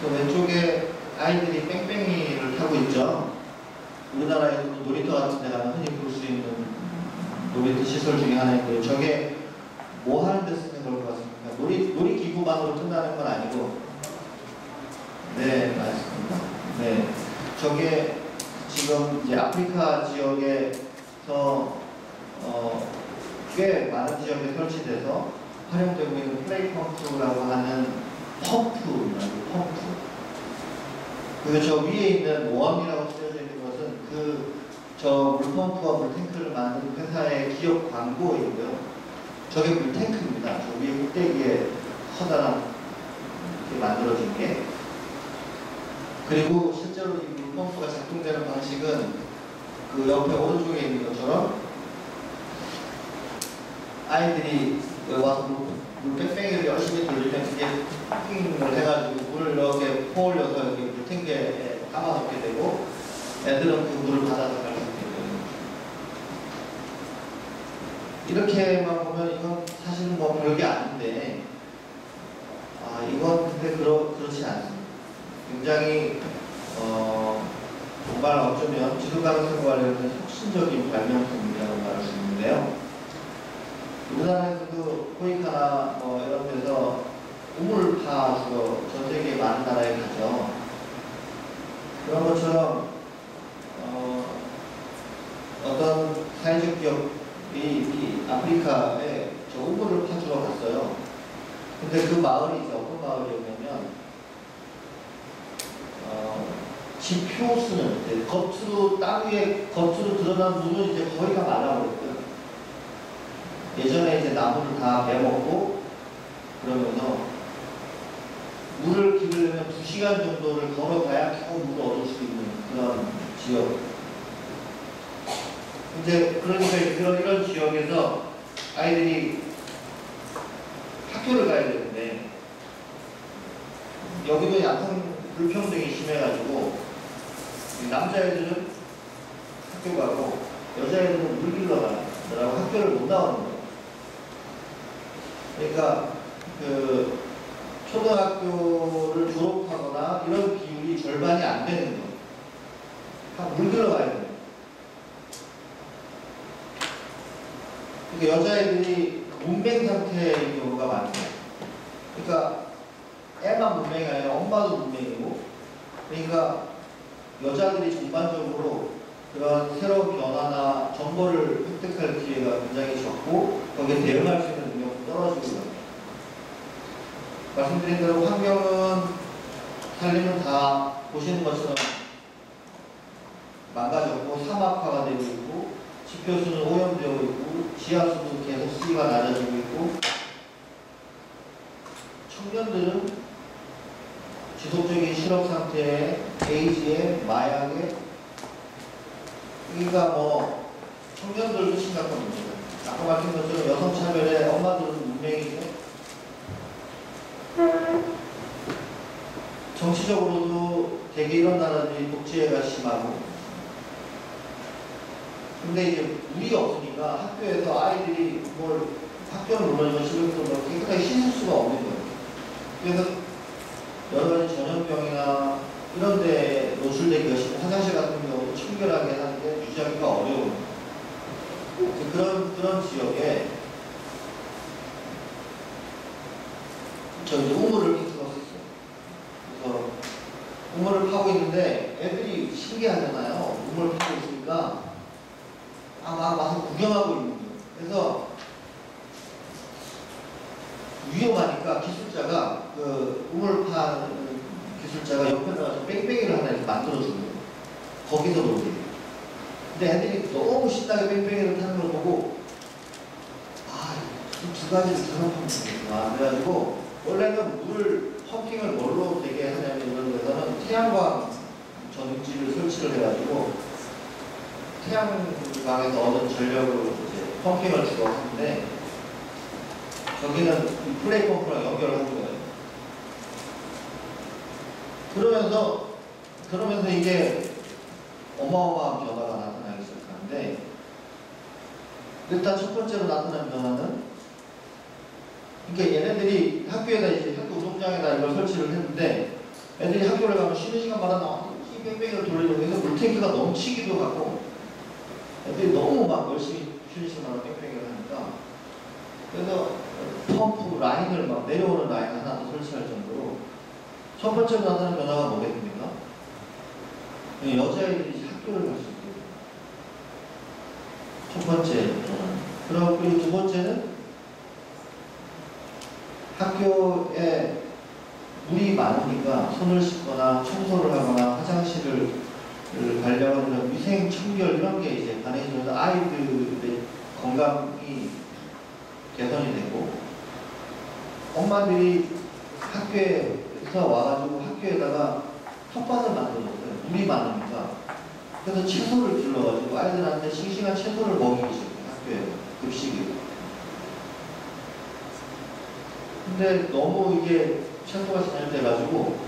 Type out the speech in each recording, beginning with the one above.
저 왼쪽에 아이들이 뺑뺑이를 타고 있죠. 우리나라에서도 놀이터 같은 데 가면 흔히 볼 수 있는 놀이터 시설 중에 하나인데, 저게 뭐 하는 데 쓰는 걸 것 같습니까? 놀이기구만으로 끝나는 건 아니고, 네, 맞습니다. 네. 저게 지금 이제 아프리카 지역에서 꽤 많은 지역에 설치돼서 활용되고 있는 플레이 펌프라고 하는 펌프입니다. 펌프. 그 저 위에 있는 모함이라고 쓰여져 있는 것은 저 물펌프와 물탱크를 만든 회사의 기업 광고이고요. 저게 물탱크입니다. 저 위에 꼭대기에 커다란 이렇게 만들어진 게. 그리고 실제로 이 물펌프가 작동되는 방식은 그 옆에 오른쪽에 있는 것처럼 아이들이 와서 물 뺑뺑이를 열심히 돌리면 그게 핑을 해가지고 물을 이렇게 퍼올려서 이렇게 물탱크에 담아놓게 되고, 애들은 그 물을 받아서 갈 수 있게 되는 거죠. 이렇게만 보면 이건 사실은 뭐 별게 아닌데, 이건 근데 그렇지 않습니다. 굉장히 정말 어쩌면 지속 가능성 관련된 혁신적인 발명품이라고 말할 수 있는데요. 우리나라에서도 코이카나 이런 데서 우물 파주로 전 세계 많은 나라에 가죠. 그런 것처럼 어떤 사회적 기업이 아프리카에 저 우물을 파주러 갔어요. 근데 그 마을이 이제 어떤 마을이었냐면 지표수는 이제 땅 위에 겉으로 드러난 물은 이제 거의 다 말라버렸고요. 예전에 이제 나무를 다 베먹고 그러면서 물을 기르려면 2시간 정도를 걸어가야 겨우 물을 얻을 수 있는 그런 지역. 이제 그러니까 이런 지역에서 아이들이 학교를 가야 되는데, 여기도 약간 불평등이 심해가지고 남자애들은 학교 가고 여자애들은 물 길러 가느라고 학교를 못 나오는 거예요. 그러니까 그 초등학교를 졸업하거나 이런 비율이 절반이 안 되는 거예요. 물 길러 가야 돼요. 그러니까 여자애들이 문맹 상태인 경우가 많아요. 그러니까 애만 문맹이 아니라 엄마도 문맹이고, 그러니까 여자들이 전반적으로 그런 새로운 변화나 정보를 획득할 기회가 굉장히 적고, 거기에 대응할 수 있는 능력도 떨어지고 있습니다. 말씀드린 대로 환경은, 살림은 다 보시는 것처럼 망가졌고 사막화가 되고 있고, 지표수는 오염되어 있고, 지하수도 계속 수위가 낮아지고 있고, 청년들은 지속적인 실업 상태에 에이즈에 마약에, 그러니까 청년들도 심각한 문제다. 아까 말씀 것처럼 여성 차별에 엄마들은 문맹이죠. 정치적으로도 되게 이런 나라들이 독재가 심하고, 근데 이제 물이 없으니까 학교에서 아이들이 학교는 물론이고 집에서도 깨끗하게 씻을 수가 없는 거예요. 그래서 여러 가지 전염병이나 이런 데 노출되기가 쉽고, 화장실 같은 경우도 청결하게 하는데 유지하기가 어려운 그런 지역에 저 이제 우물을 파었어요. 그래서 우물을 파고 있는데 애들이 신기하잖아요. 우물을 파고 있으니까 막 와서 구경하고 있는 거예요. 그래서 위험하니까 기술자가 우물 파는 기술자가 옆에 나가서 뺑뺑이를 하나 이렇게 만들어주는 거예요. 거기서 놀게 돼요. 근데 애들이 너무 신나게 뺑뺑이를 타는 걸 보고, 이 두 가지를 결합하면 되겠구나. 그래가지고 원래는 물을 펌핑을 뭘로 되게 하냐면, 이런 데서는 태양광 전지를 설치를 해가지고 태양광에서 얻은 전력으로 이제 펌핑을 주고 하는데, 저기는 이 플레이 펌프랑 연결을 하는 거예요. 그러면서 이게 어마어마한 변화가 나타나기 시작하는데, 일단 첫 번째로 나타난 변화는, 그러니까 얘네들이 학교에다 이제 학교 운동장에다 이걸 설치를 했는데, 애들이 학교를 가면 쉬는 시간마다 나와서 이 뺑뺑이를 돌리려고 해서 물탱크가 넘치기도 하고 애들이 너무 막 열심히 쉬는 시간마다 뺑뺑이를 하니까 그래서 펌프 라인을 막 내려오는 라인 하나 더 설치할 정도로 첫 번째로 나타나는 변화가 뭐겠습니까? 여자애들이 학교를 갈 수 있게 첫 번째. 그리고 두 번째는 학교에 물이 많으니까 손을 씻거나 청소를 하거나 화장실을 관리하거나 이런 위생 청결 이런 게 이제 반해지면서 아이들의 건강이 개선이 되고 엄마들이 학교에서 와가지고 학교에다가 텃밭을 만들었어요. 물이 많으니까. 그래서 채소를 길러가지고 아이들한테 싱싱한 채소를 먹이기 시작해요. 학교에 급식이. 근데 너무 이게 채소가 잘돼가지고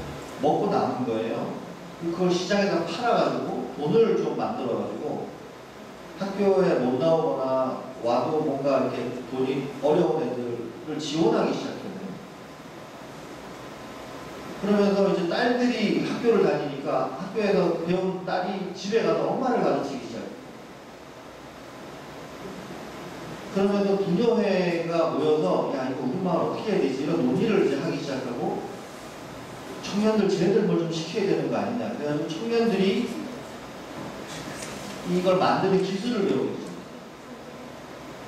먹고 남은 거예요. 그걸 시장에다 팔아가지고 돈을 좀 만들어가지고 학교에 못 나오거나 와도 뭔가 이렇게 돈이 어려운 애들을 지원하기 시작했네요. 그러면서 이제 딸들이 학교를 다니니까 학교에서 배운 딸이 집에 가서 엄마를 가르치기 시작해요. 그러면서 부녀회가 모여서 야 이거 우리 마을 어떻게 해야 되지 이런 논의를 이제 하기 시작하고 청년들 쟤네들 뭘 좀 시켜야 되는 거 아니냐. 그래가지고 청년들이 이걸 만드는 기술을 배우고 있어요.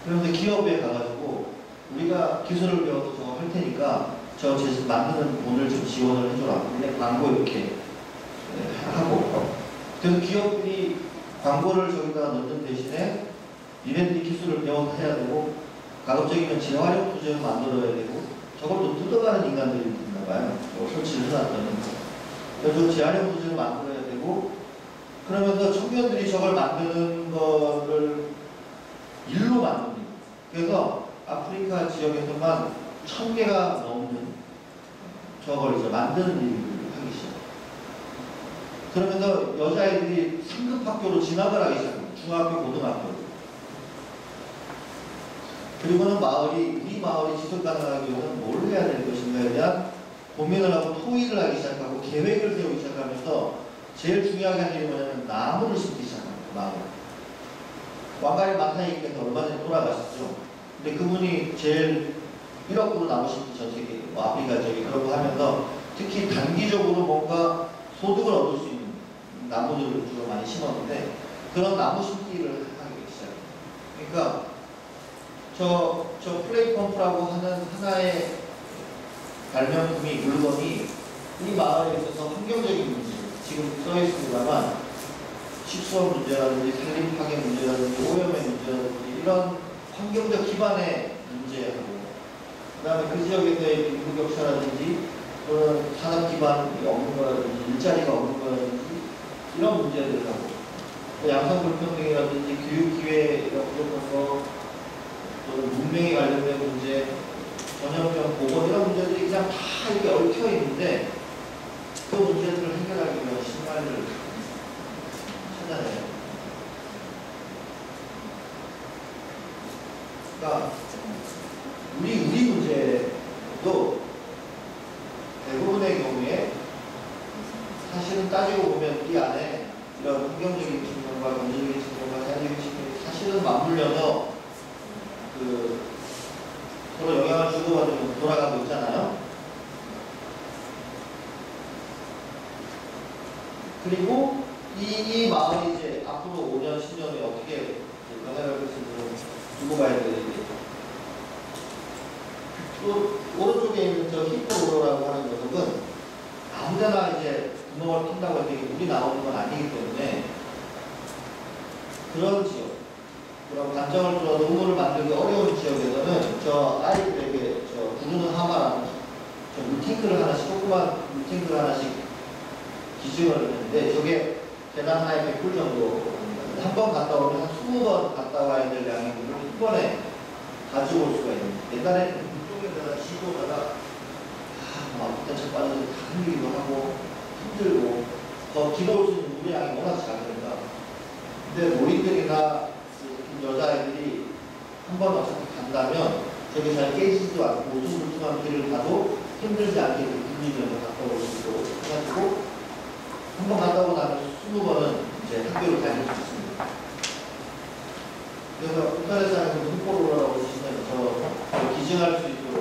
그러면서 기업에 가가지고 우리가 기술을 배워서 저거 할 테니까 저 만드는 돈을 좀 지원을 해줘라. 그냥 광고 이렇게 하고. 그래서 기업들이 광고를 저기다가 넣는 대신에 니네들이 기술을 배워서 해야 되고 가급적이면 재활용 투자를 만들어야 되고 저걸 또 뜯어가는 인간들이 있나 봐요. 설치를 해놨더니. 그래서 재활용 투자를 만들어야 되고 그러면서 청년들이 저걸 만드는 거를 일로 만듭니다. 그래서 아프리카 지역에서만 1000개가 넘는 저걸 이제 만드는 일을 하기 시작해요. 그러면서 여자애들이 상급 학교로 진학을 하기 시작해요. 중학교, 고등학교. 그리고는 우리 마을이 지속 가능하기 위해서는 뭘 해야 될 것인가에 대한 고민을 하고 토의를 하기 시작하고 계획을 세우기 시작하면서 제일 중요하게 하는 게 뭐냐면 나무를 심기 시작합니다. 나무. 왕가리 마타이께서 얼마 전에 돌아가셨죠. 근데 그분이 제일 1억으로 나무 심기 전 세계, 아프리카 저기 그런 거 하면서 특히 단기적으로 뭔가 소득을 얻을 수 있는 나무들을 주로 많이 심었는데 그런 나무 심기를 하기 시작해요. 그러니까 저 플레이 펌프라고 하는 하나의 발명품이 물건이 이 마을에 있어서 환경적인 문제, 지금 써 있습니다만 식수원 문제라든지 산림 파괴 문제라든지 오염의 문제라든지 이런 환경적 기반의 문제하고 그 다음에 그 지역에서의 빈부격차라든지 또는 산업 기반이 없는 거라든지 일자리가 없는 거라든지 이런 문제들하고 양성 불평등이라든지 교육 기회가 부족한 거 또는 문명에 관련된 문제, 전염병, 보건 이런 문제들이 그냥 다 이렇게 얽혀 있는데 그 문제들을 해결하기 위한 신발을 찾아내요. 그러니까 우리 문제도 대부분의 경우에 사실은 따지고 보면 이 안에 이런 환경적인 측면과 경제적인 측면과 사회적인 측면이 사실은 맞물려서 서로 영향을 주고받으면서 돌아가고 있잖아요. 그리고 이 마을이 이제 앞으로 5년, 10년에 어떻게 변화할 것인지 두고 봐야 되는데 또 오른쪽에 있는 저 히포로라고 하는 녀석은 아무데나 이제 구멍을 핀다고 해서 물이 나오는 건 아니기 때문에 그런 지역 그럼 단정을 들어도 우물을 만들기 어려운 지역에서는 저 아이들에게 저 부르는 하마라는 저 물탱크를 하나씩 조그만 물탱크를 하나씩 기증을 했는데 저게 계단 하나에 100불 정도 한 번 갔다 오면 한 20번 갔다 와야 될 양의 물을 한 번에 가지고 올 수가 있는 옛날에 물쪽에다가 지고다가 막 그때 차 빠져서 다 흘리기도 하고 힘들고 더 길어올 수 있는 물의 양이 워낙 작으니까 근데 노인들이나 여자애들이 한 번 어차피 간다면 저게 잘 깨지지도 않고 우중불중한 길을 가도 힘들지 않게 분리면서 갔다 올 수 있도록 해가지고 한 번 갔다 오고 나면 20번은 이제 학교를 다닐 수 있습니다. 그래서 인터넷상에서 흑보로라고 치면 저 기증할 수 있도록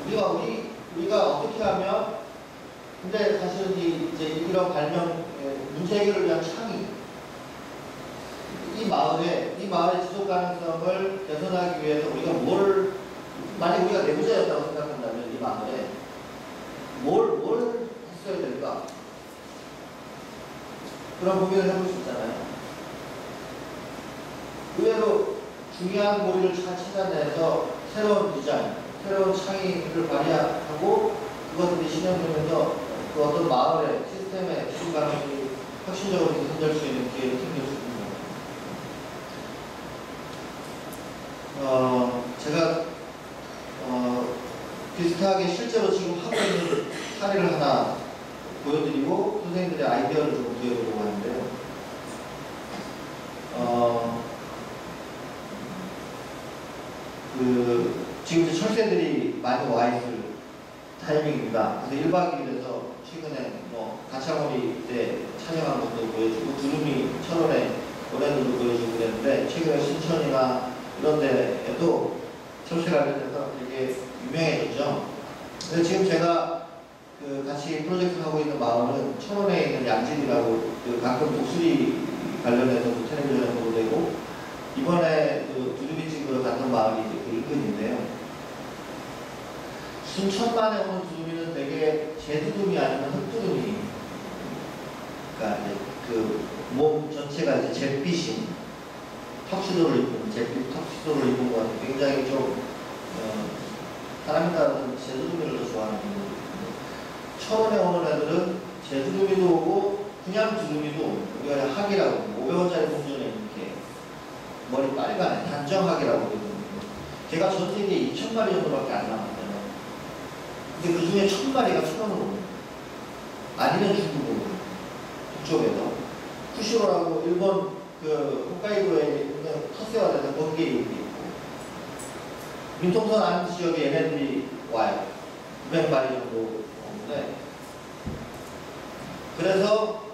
아이디어. 우리가 어떻게 하면 근데 사실은 이제 이런 발명 문제 해결을 위한 창의 이 마을의 지속 가능성을 개선하기 위해서 우리가 만약 우리가 내부자였다고 생각한다면 이 마을에 뭘 했어야 될까? 그런 고민을 해볼 수 있잖아요. 의외로 중요한 고리를 잘 찾아내서 새로운 디자인, 새로운 창의를 발휘하고 그것들이 실현되면서 그 어떤 마을의 시스템의 지속 가능성이 혁신적으로 개선될 수 있는 기회를 생길 수 있는 거예요. 제가 비슷하게 실제로 지금 하고 있는 사례를 하나 보여드리고 선생님들의 아이디어를 좀 구해보려고 하는데요. 지금 이제 철새들이 많이 와 있을 타이밍입니다. 그래서 1박 2일에서 최근에 가창오리 때 촬영한 것도 보여주고 두루미 철원에 노래들도 보여주고 그랬는데 최근에 순천이나 이런 데에도 철새 관련해서 되게 유명해졌죠. 그래서 지금 제가 같이 프로젝트 하고 있는 마을은 철원에 있는 양진이라고 가끔 독수리 관련해서 텔레비전에 보도되고 이번에 두루미 찍으러 갔던 마을이 이제 그 인근인데요. 순천만에 오는 두루미는 되게 제두루미 아니면 흑두루미. 그러니까 이제 몸 전체가 이제 잿빛인 턱시도를 입은 잿빛 턱시도를 입은 것 같은 굉장히 좀 사람에 따라서는 제두루미를 더 좋아하는 분들이 있는데 철원에 오는 애들은 제두루미도 오고 그냥 두루미도 오고 우리가 학이라고 500원짜리 동전에 이렇게 머리 빨간에 단정학이라고 그러거든요. 걔가 전 세계에 2,000마리 정도밖에 안 남았잖아요. 근데 그 중에 1,000마리가 1,000원으로 오는 아니면 중국으로 북쪽에서 쿠시로라고 일본 홋카이도에 있는 터세화돼서 거기에 있고 민통선 안 지역에 얘네들이 와요. 900마리 정도 오는데 그래서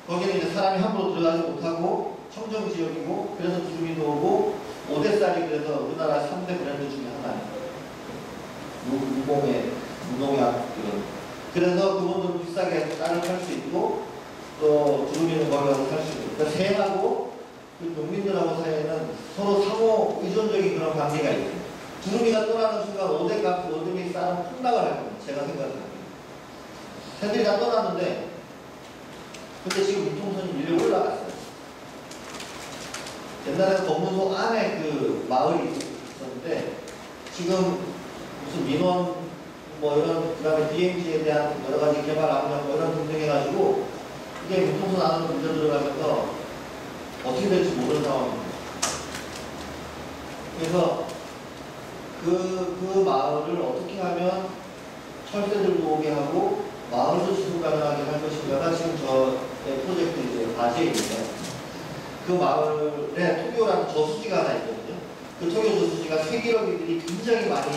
거기는 이제 사람이 함부로 들어가지 못하고 청정 지역이고 그래서 두루미도 오고 오데살이 그래서 우리나라 3대 브랜드 중에 하나예요. 무농약 이런. 그래서 그분들은 비싸게 쌀을 팔 수 있고 또 두루미는 거기 가서 살 수 있고. 그러니까 새하고 그 농민들하고 사이에는 서로 상호 의존적인 그런 관계가 있어요. 두루미가 떠나는 순간 오데값, 오데미 쌀은 폭락을 할 겁니다. 제가 생각합니다. 새들이 다 떠났는데 근데 지금 유통선이 밀려 올라갔어요. 옛날에는 검문소 안에 그 마을이 있었는데 지금 무슨 민원 이런 그다음에 BMG에 대한 여러 가지 개발 압력 이런 등등 해가지고 이게 유통선 안으로 밀려 들어가면서 어떻게 될지 모르는 상황입니다. 그래서 그 마을을 어떻게 하면 철새들도 오게 하고 마을도 지속 가능하게 할 것인가가 지금 저의 프로젝트 이제 과제인데 그 마을에 토교라는 저수지가 하나 있거든요. 그 토교 저수지가 세기러기들이 굉장히 많이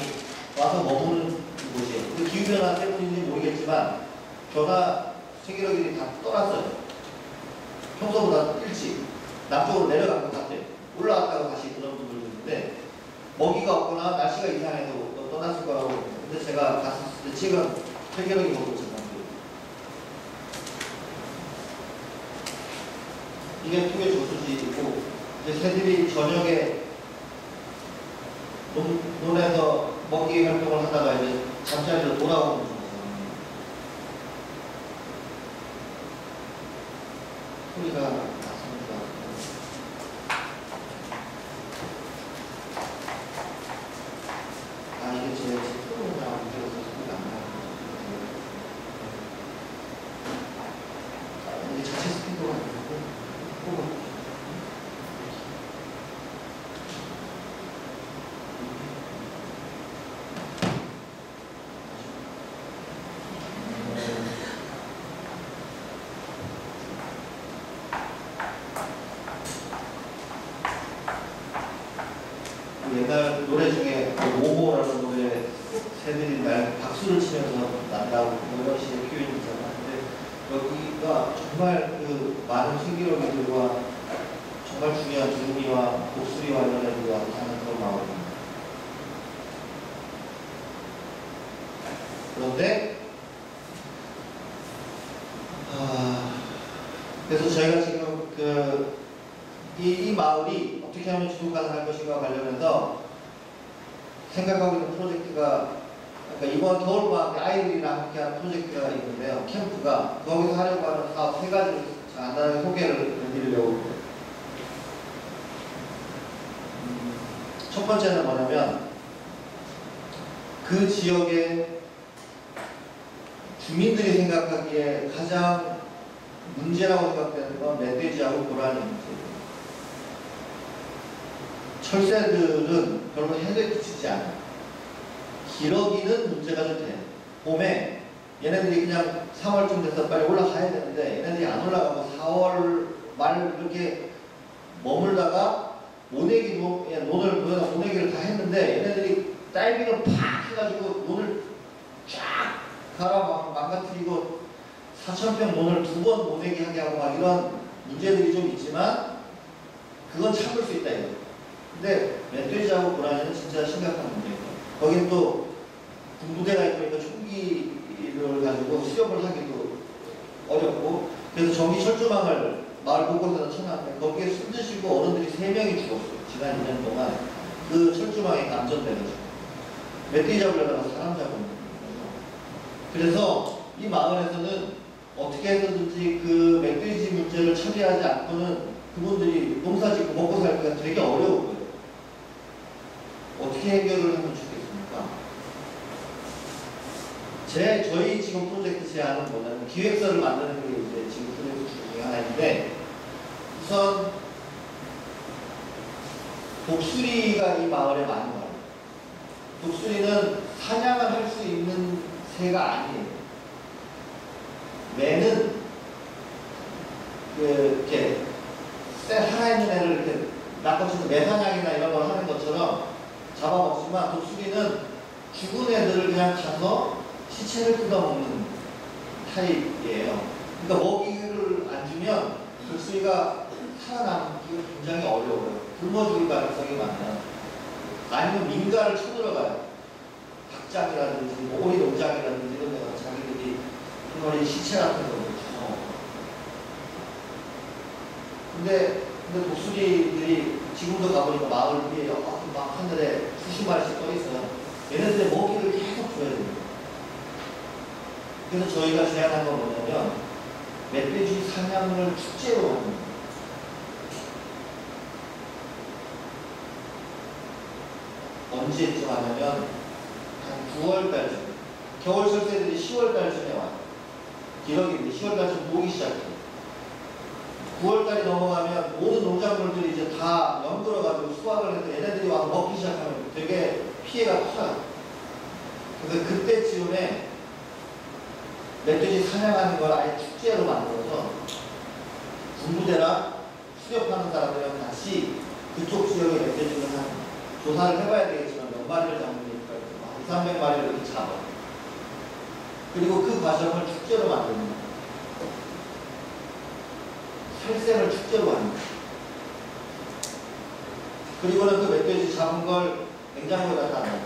와서 머무는 곳이에요. 그 기후변화 때문인지 모르겠지만 세기러기들이 다 떠났어요. 평소보다 일찍 남쪽으로 내려간 것 같아요. 올라갔다가 다시 그런 분들도 있는데 먹이가 없거나 날씨가 이상해서 떠났을 거라고 합니다. 근데 제가 갔을 때 지금 세기러기 먹고 있었어요. 이게 토교 저수지이고 이제 새들이 저녁에 논에서 먹이 활동을 하다가 이제 잠자리로 돌아오는 거죠. 소리가 났습니다. 이게 제 스프로나 문제라서 소리가 안 나요. 이게 자체 스피커가 아니고 쏟아지면서 난다고 이런 식의 표현이잖아. 근데 여기가 정말 그 많은 슬기로기들과 정말 중요한 두루미와 독수리와 이런 애들과 사는 그런 마을입니다. 그런데 그래서 저희가 지금 이 마을이 어떻게 하면 지속 가능할 것인가 관련해서 생각하고 있는 프로젝트가, 그러니까 이번 겨울방학 때 아이들이랑 함께하는 프로젝트가 있는데요. 캠프가 거기서 하려고 하는 사업 3가지를 간단하게 소개를 해드리려고. 첫 번째는 뭐냐면 그 지역의 주민들이 생각하기에 가장 문제라고 생각되는 건 멧돼지하고 고라니 문제예요. 철새들은 별로 해를 끼치지 않아요. 기러기는 문제가 좀 돼요. 봄에 얘네들이 그냥 3월쯤 돼서 빨리 올라가야 되는데 얘네들이 안 올라가고 4월 말 이렇게 머물다가 모내기를 다 했는데 얘네들이 다이빙을 팍 해가지고 논을 쫙 갈아 망가뜨리고 4,000평 논을 2번 모내기 하게 하고 막 이런 문제들이 좀 있지만 그건 참을 수 있다 이거. 근데 멧돼지하고 고라니는 진짜 심각한 문제예요. 거긴 또 군부대가 있으니까 총기를 가지고 수렵을 하기도 어렵고, 그래서 전기 철조망을 마을 곳곳에다 쳐놨는데 거기에 술 드시고 어른들이 3명이 죽었어요. 지난 2년 동안 그 철조망에 감전돼가지고 멧돼지 잡으려다가 사람 잡은 거예요. 그래서 이 마을에서는 어떻게 해서든지 그 멧돼지 문제를 처리하지 않고는 그분들이 농사 짓고 먹고 살기가 되게 어려울 거예요. 어떻게 해결을 하면 좋겠습니까? 저희 지금 프로젝트 제안은 뭐냐면 기획서를 만드는 게 이제 지금 프로젝트 중에 하나인데, 우선 독수리가 이 마을에 많이 와요. 독수리는 사냥을 할 수 있는 새가 아니에요. 매는 이렇게 살아있는 애를 이렇게 낚아채는 매사냥이나 이런 걸 하는 것처럼 잡아먹지만 독수리는 죽은 애들을 그냥 가서 시체를 뜯어먹는 타입이에요. 그러니까 먹이를 안 주면 독수리가 살아남기가 굉장히 어려워요. 굶어 죽을 가능성이 많아요. 아니면 민가를 쳐들어가요. 닭장이라든지 뭐 오리 농장이라든지 이런 데가 자기들이 덩어리 시체 같은 거 주워. 근데 독수리들이 지금도 가보니까 마을 위에 막 하늘에 수십 마리씩 떠 있어요. 얘네들의 먹이를 계속 줘야 됩니다. 그래서 저희가 제안한 건 뭐냐면 멧돼지 사냥을 축제로 하는 거예요. 언제쯤 하냐면 한 9월달쯤, 겨울 철새들이 10월달쯤에 와요. 기러기들이 10월달쯤 모기 시작해요. 9월달이 넘어가면 모든 농작물들이 이제 다 연들어가지고 수확을 해서 얘네들이 와서 먹기 시작하면 되게 피해가 커요. 그래서 그때쯤에 멧돼지 사냥하는 걸 아예 축제로 만들어서 군부대랑 수렵하는 사람들이랑 같이 그쪽 지역의 멧돼지를 조사를 해봐야 되겠지만 몇 마리를 잡으니까 200~300마리를 이렇게 잡아요. 그리고 그 과정을 축제로 만듭니다. 살생을 축제로 합니다. 그리고는 그 멧돼지 잡은 걸 냉장고에 갖다 놔요.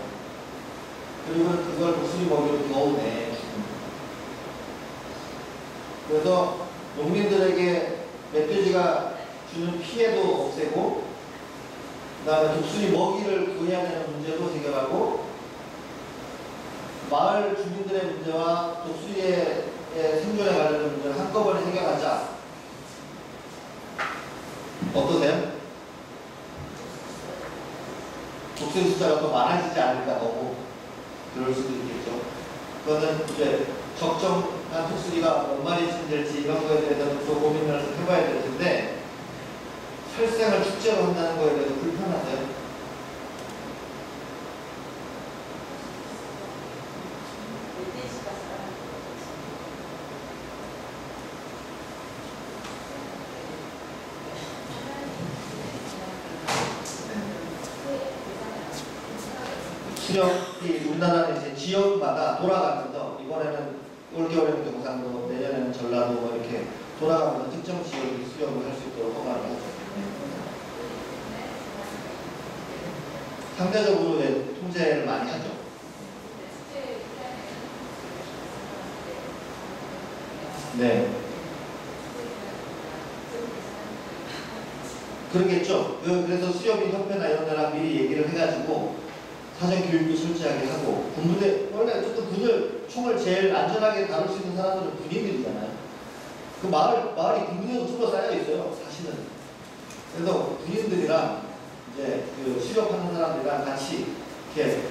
그리고는 그걸 독수리 먹이로 겨우내 줍니다. 그래서 농민들에게 멧돼지가 주는 피해도 없애고, 그 다음에 독수리 먹이를 구해야 되는 문제도 해결하고, 마을 주민들의 문제와 독수리의 생존에 관련된 문제를 한꺼번에 해결하자. 어떠세요? 독수리 숫자가 더 많아지지 않을까, 너무 그럴 수도 있겠죠. 그거는 이제 적정한 독수리가 몇 마리쯤 될지 이런 거에 대해서는 또 고민을 해봐야 될 텐데, 살생을 축제로 한다는 거에 대해서 불편하세요? 수렵이 우리나라는 이제 지역마다 돌아가면서 올겨울에는 경상도, 내년에는 전라도 뭐 이렇게 돌아가면서 특정 지역을 수렵을 할 수 있도록 허가를 하죠. 상대적으로 통제를 많이 하죠. 네. 그러겠죠. 그래서 수협인 협회나 이런 데랑 미리 얘기를 해가지고 사전 교육도 철저하게 하고, 군부대, 원래 어쨌든 총을 제일 안전하게 다룰 수 있는 사람들은 군인들이잖아요. 그 마을이 군부대로 둘러싸여 있어요, 사실은. 그래서 군인들이랑 이제 그 수렵하는 사람들이랑 같이 이렇게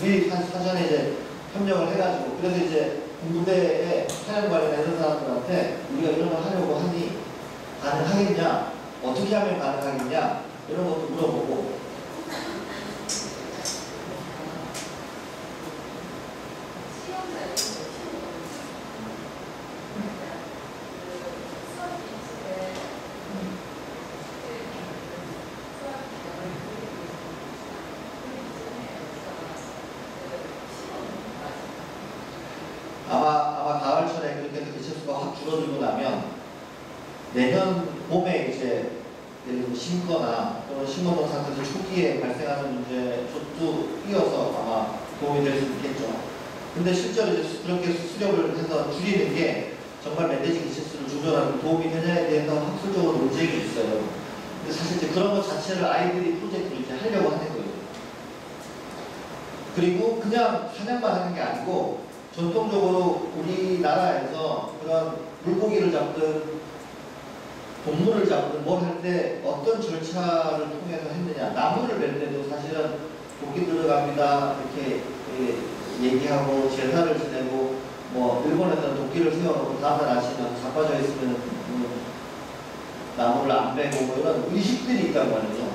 미리 사전에 이제 협력을 해가지고, 그래서 이제 군부대에 사령 관련해 이런 사람들한테 우리가 이런 걸 하려고 하니 가능하겠냐, 어떻게 하면 가능하겠냐, 이런 것도 물어보고. 아마 가을철에 그렇게 해서 개체수가 확 줄어들고 나면 내년 봄에 이제 예를 들어 심거나 또는 심어놓은 상태에서 초기에 발생하는 문제도 이어서 아마 도움이 될 수 있겠죠. 근데 실제로 이제 그렇게 수렵을 해서 줄이는 게 정말 멧돼지 개체수를 조절하는 도움이 되냐에 대해서 학술적으로 논쟁이 있어요. 근데 사실 이제 그런 것 자체를 아이들이 프로젝트를 이제 하려고 하는 거예요. 그리고 그냥 사냥만 하는 게 아니고 전통적으로 우리나라에서 그런 물고기를 잡든 동물을 잡든 뭘 할 때 어떤 절차를 통해서 했느냐. 나무를 벨 때도 사실은 도끼 들어갑니다 이렇게 얘기하고 제사를 지내고, 뭐 일본에서는 도끼를 세워놓고 다음날 아침에 자빠져 있으면 나무를 안 베고 뭐 이런 의식들이 있단 말이죠.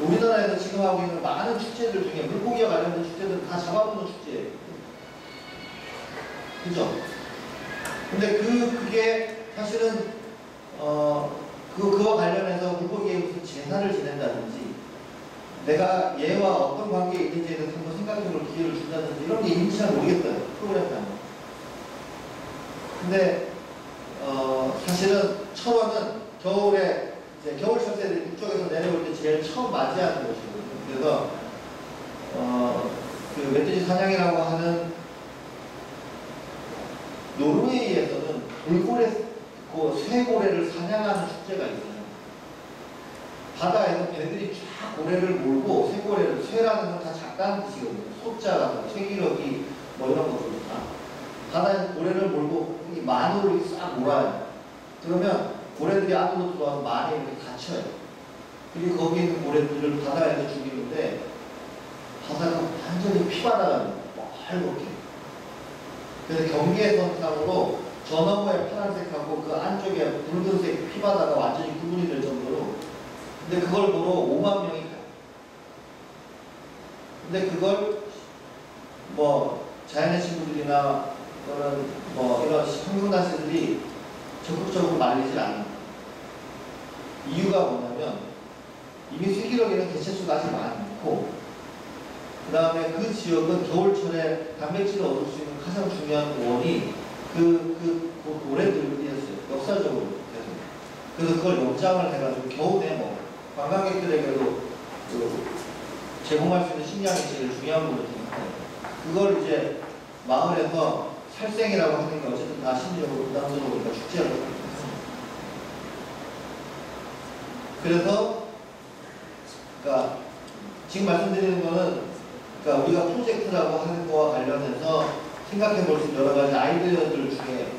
우리나라에서 지금 하고 있는 많은 축제들 중에 물고기와 관련된 축제들은 다 잡아먹는 축제예요. 그죠? 근데 그게 사실은 그와 관련해서 물고기에 무슨 제사를 지낸다든지 내가 얘와 어떤 관계에 있는지에 대해서 한번 생각해볼 기회를 준다든지 이런 게 있는지 잘 모르겠어요. 프로그램이 아니에요. 근데 사실은 철원은 겨울에 이제 겨울 철새들이 북쪽에서 내려올 때 제일 처음 맞이하는 곳이거든요. 그래서 그 멧돼지 사냥이라고 하는 노르웨이에서는 돌고래, 쇠고래를 사냥하는 축제가 있어요. 바다에서 배들이 쫙 고래를 몰고 쇠고래를, 쇠라는 건 다 작다는 뜻이거든요. 소자가 쇠기러기 뭐 이런 것들 다. 바다에서 고래를 몰고 이 마누를 싹 몰아요. 그러면 고래들이 안으로 들어와서 만에 이렇게 갇혀요. 그리고 거기 있는 고래들을 바다에서 죽이는데 바다가 완전히 피바다가 빨갛게. 그래서 경계선상으로 저 너머에 파란색하고 그 안쪽에 붉은색 피바다가 완전히 구분이 될 정도로. 근데 그걸 보러 5만 명이 가요. 근데 그걸 뭐 자연의 친구들이나 또는 뭐 이런 평균다스들이 적극적으로 말리질 않아요. 이유가 뭐냐면 이미 쇠기러기는 개체수가 아직 많고, 그 다음에 그 지역은 겨울철에 단백질을 얻을 수 있는 가장 중요한 원이 그 고래들이었어요. 역사적으로 계속. 그래서 그걸 연장을 해가지고 겨우내 뭐 관광객들에게도 제공할 수 있는 식량이 제일 중요한 부분 중에 하나예요. 그걸 이제 마을에서 살생이라고 하는 게 어쨌든 다 심리적으로 부담스러우니까 축제를 하고 있어요. 그래서 그러니까 지금 말씀드리는 거는 그러니까 우리가 프로젝트라고 하는 거와 관련해서 생각해 볼 수 있는 여러 가지 아이디어들 중에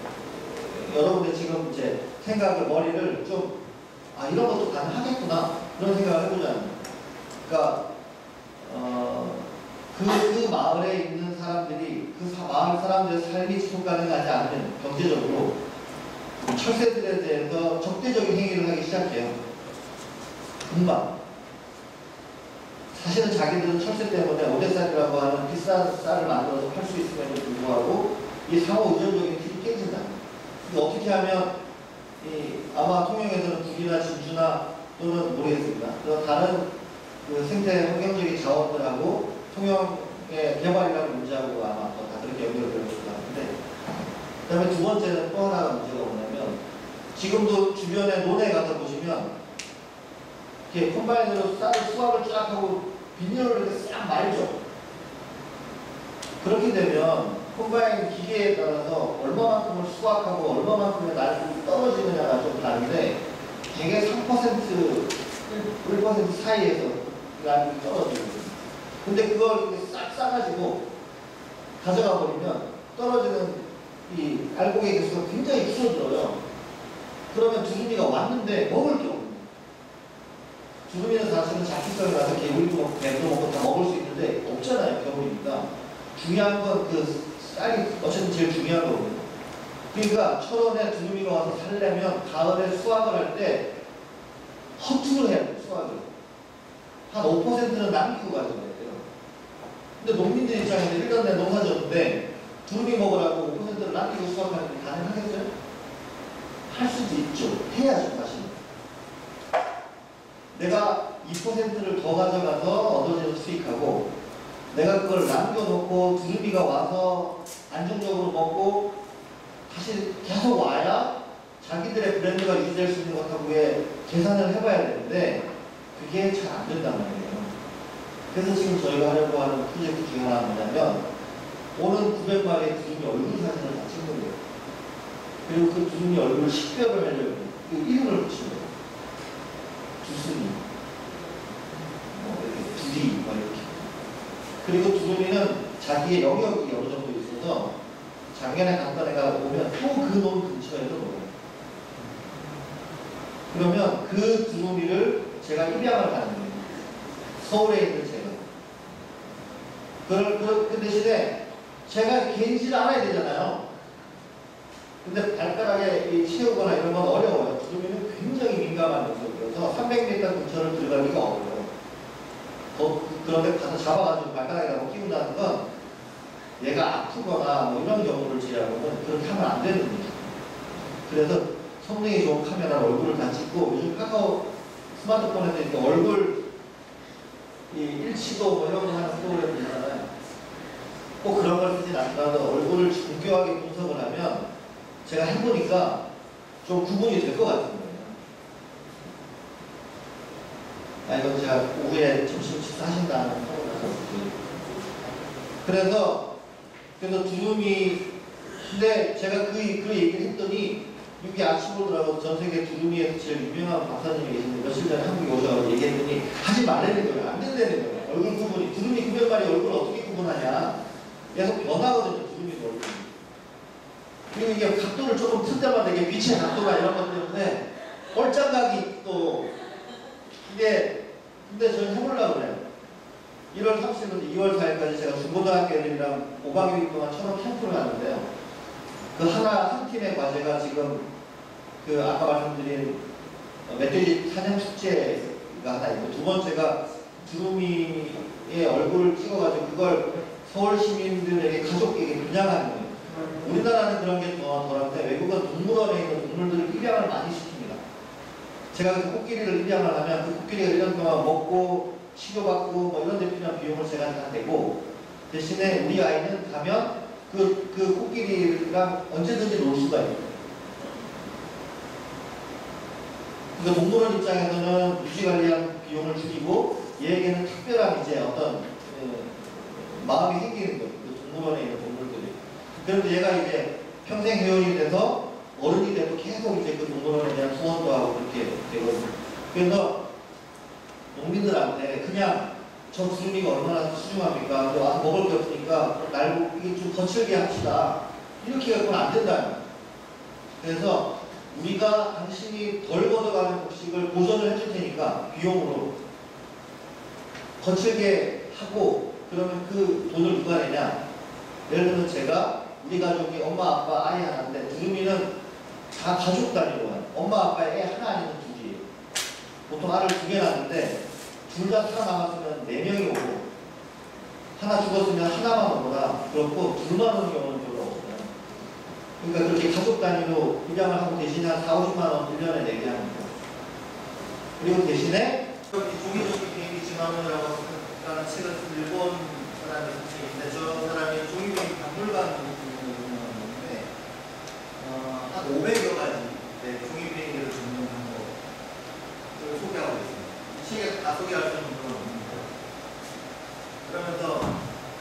여러분들 지금 이제 생각을, 머리를 좀 이런 것도 가능하겠구나 그런 생각을 해보자는 거예요. 그러니까 그 마을에 있는 사람들이 마을 사람들의 삶이 지속 가능하지 않으면 경제적으로 철새들에 대해서 적대적인 행위를 하기 시작해요. 금방. 사실은 자기들은 철새 때문에 오대살이라고 하는 비싼 쌀을 만들어서 팔 수 있음에도 불구하고 이 상호 의존적인 길이 깨진다. 근데 어떻게 하면 아마 통영에서는 국이나 진주나 또는 모르겠습니다. 그런 다른 그 생태 환경적인 자원들하고 통영의 개발이라는 문제하고 아마 다 그렇게 연결되어 있을 것 같은데, 그다음에 두 번째는 또 하나가 문제가 뭐냐면 지금도 주변에 논에 가서 보시면 이렇게 콤바인으로 쌀을 수확을 쫙 하고 비닐로 이렇게 싹 말죠. 그렇게 되면 콤바인 기계에 따라서 얼마만큼을 수확하고 얼마만큼의 날이 떨어지느냐가 좀 다른데 대개 3%, 1% 사이에서 날이 떨어지거든요. 근데 그걸 이렇게 싹 싸가지고 가져가 버리면 떨어지는 이 알곡의 개수가 굉장히 줄어들어요. 그러면 두루미가 왔는데 먹을 게 없는. 두루미는 사실은 잡식성이라서 개구리도 먹고 뱀도 먹고 다 먹을 수 있는데 없잖아요. 겨울이니까. 중요한 건 그 쌀이 어쨌든 제일 중요한 거거든요. 그러니까 철원에 두루미가 와서 살려면 가을에 수확을 할 때 허투루 해야 돼요. 수확을. 한 5%는 남기고 가져가야 돼요. 근데 농민들 입장에서 1년 내 농사 졌는데 두루미 먹으라고 5%를 남기고 수확하는 게 가능하겠어요? 할 수도 있죠. 해야죠, 다시. 내가 2%를 더 가져가서 얻어지는 수익하고 내가 그걸 남겨놓고 두루미가 와서 안정적으로 먹고 다시 계속 와야 자기들의 브랜드가 유지될 수 있는 것하고의 계산을 해봐야 되는데 그게 잘 안 된단 말이에요. 그래서 지금 저희가 하려고 하는 프로젝트 중에 하나가 뭐냐면 오는 900마리의 두루미 얼굴 사진을 다 찍는 거예요. 그리고 그 두루미 얼굴을 식별을 하려고 그 이름을 붙인 거예요. 두순이, 뭐 이렇게 두리, 뭐 이렇게. 그리고 두루미는 자기의 영역이 어느 정도 있어서 작년에 갔던 애가 오면 또 그 논 근처에도 놀아요. 그러면 그 두루미를 제가 입양을 하는 거예요. 서울에 있는 제가. 그 대신에 제가 개인지를 알아야 되잖아요. 근데 발가락에 채우거나 이런 건 어려워요. 두루미는 굉장히 민감한 녀석이어서 300m 근처를 들어가기가 어려워요. 그런데 가서 잡아가지고 발가락에다가 끼운다는 건 얘가 아프거나 뭐 이런 경우를 제외하고는 그렇게 하면 안 되는 거죠. 그래서 성능이 좋은 카메라 얼굴을 다 찍고 요즘 카카오 스마트폰에서 이렇게 얼굴 일치도 뭐 이런 거 하는 프로그램 있잖아요. 꼭 그런 걸 쓰진 않더라도 얼굴을 정교하게 분석을 하면 제가 해보니까 좀 구분이 될 것 같은 거예요. 이건 제가 오후에 점심 식사하신다는 그래서 두루미 근데 제가 그 얘기를 했더니 여기 아침으로 들어가서 전 세계 두루미에서 제일 유명한 박사님이 계신데 며칠 전에 한국에 오셔서 얘기했더니 하지 말라는 거예요. 안 된다는 거예요. 얼굴 구분이 두루미 900마리 얼굴을 어떻게 구분하냐. 계속 변하거든요. 두루미도 얼굴이. 그리고 이게 각도를 조금 틀 때마다 이게 빛의 각도가 이런 것 때문에 얼짱각이 또 이게 근데 저는 해보려고 그래요. 1월 30일부터 2월 4일까지 제가 중고등학교 애들이랑 5박 6일 동안 처음 캠프를 하는데요. 그 한 팀의 과제가 지금 그 아까 말씀드린 멧돼지 사냥 축제가 하나 있고 두 번째가 두루미의 얼굴을 찍어가지고 그걸 서울 시민들에게 가족에게 분양하는 거예요. 우리나라는 그런 게 덜한데 외국은 동물원에 있는 동물들을 입양을 많이 시킵니다. 제가 그 코끼리를 입양을 하면 그 코끼리가 1년 동안 먹고 치료받고 뭐 이런 데 필요한 비용을 제가 다 내고 대신에 우리 아이는 가면 그 코끼리랑 언제든지 놀 수가 있어요. 그러니까 동물원 입장에서는 유지관리한 비용을 줄이고 얘에게는 특별한 이제 어떤 마음이 생기는 거예요. 그 동물원에 있는 동물들이. 그런데 얘가 이제 평생 회원이 돼서 어른이 돼도 계속 이제 그 동물원에 대한 후원도 하고 그렇게 되거든요. 그래서 농민들한테 그냥 저 두루미가 얼마나 소중합니까? 와서 먹을 게 없으니까 날 이게 좀 거칠게 합시다. 이렇게 갖고는 안 된다. 그래서 우리가 당신이 덜 걷어가는 곡식을 보전을 해줄 테니까 비용으로 거칠게 하고 그러면 그 돈을 누가 내냐? 예를 들면 제가 우리 가족이 엄마, 아빠, 아이 하나인데 두루미는 다 가족 단위로 와요. 엄마, 아빠의 애 하나 아니면 둘이에요. 보통 알을 2개 낳는데 둘 다 살아남았으면 4명이 오고 하나 죽었으면 하나만 오거나 그렇고 둘만 오는 경우는 별로 없어요. 그러니까 그렇게 가족 단위로 입양을 하고 대신에 한 4, 50만 원 1년에 내게 합니다. 그리고 대신에 종이조기 비행기 진화론이라고 하는 책을 쓴 일본 사람이 있는데 저 사람이 종이비행기 박물관 운영하는데 500여 가지 종이 비행기를 접는 방법을 소개하고 있습니다. 이 책에 다 소개할 수는 없는데, 그러면서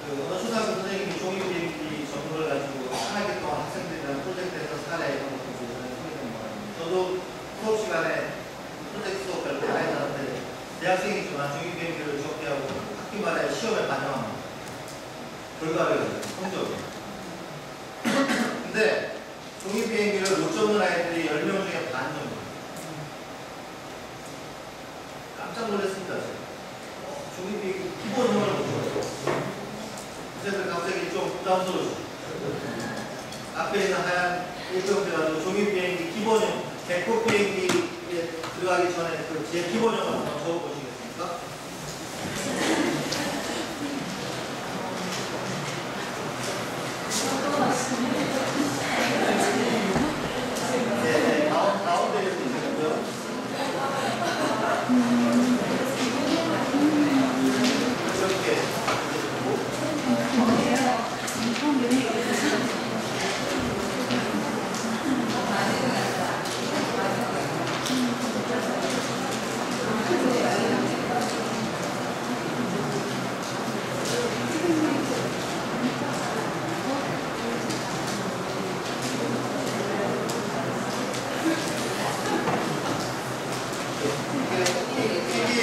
어느 초등학교 선생님이 종이 비행기 전문을 가지고 한 학기 동안 학생들이랑 프로젝트에서 사례 이런 것들 소개되는 거 같습니다. 저도 수업 시간에 프로젝트 수업 할 때 많이 다는데 대학생이지만 종이 비행기를 접대하고 학기 말에 시험에 반영합니다. 결과를 성적이. 근데 종이 비행기를 못 접는 아이들이 10명 중에 반 정도. 깜짝 놀랐습니다. 종이 비행기 기본형을 못 접어요. 선생님들 갑자기 좀 부담스러워져. 앞에 있는 하얀 일정표 가지고 종이 비행기 기본형, 개코 비행기에 들어가기 전에 제 기본형을 한번 적어보시겠습니까? 네, 가운데에 있고요. 이렇게.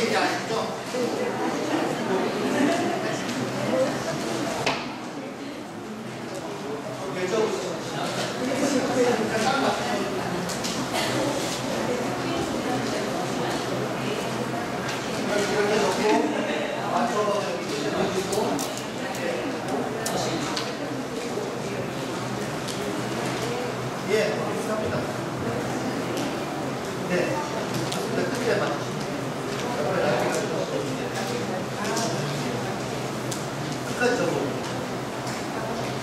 이게 아시죠? 이렇게 넣고 맞춰서 이렇게 넣어주고 예, 비슷합니다. 네, 끝에 맞추시면 끝까지 접어.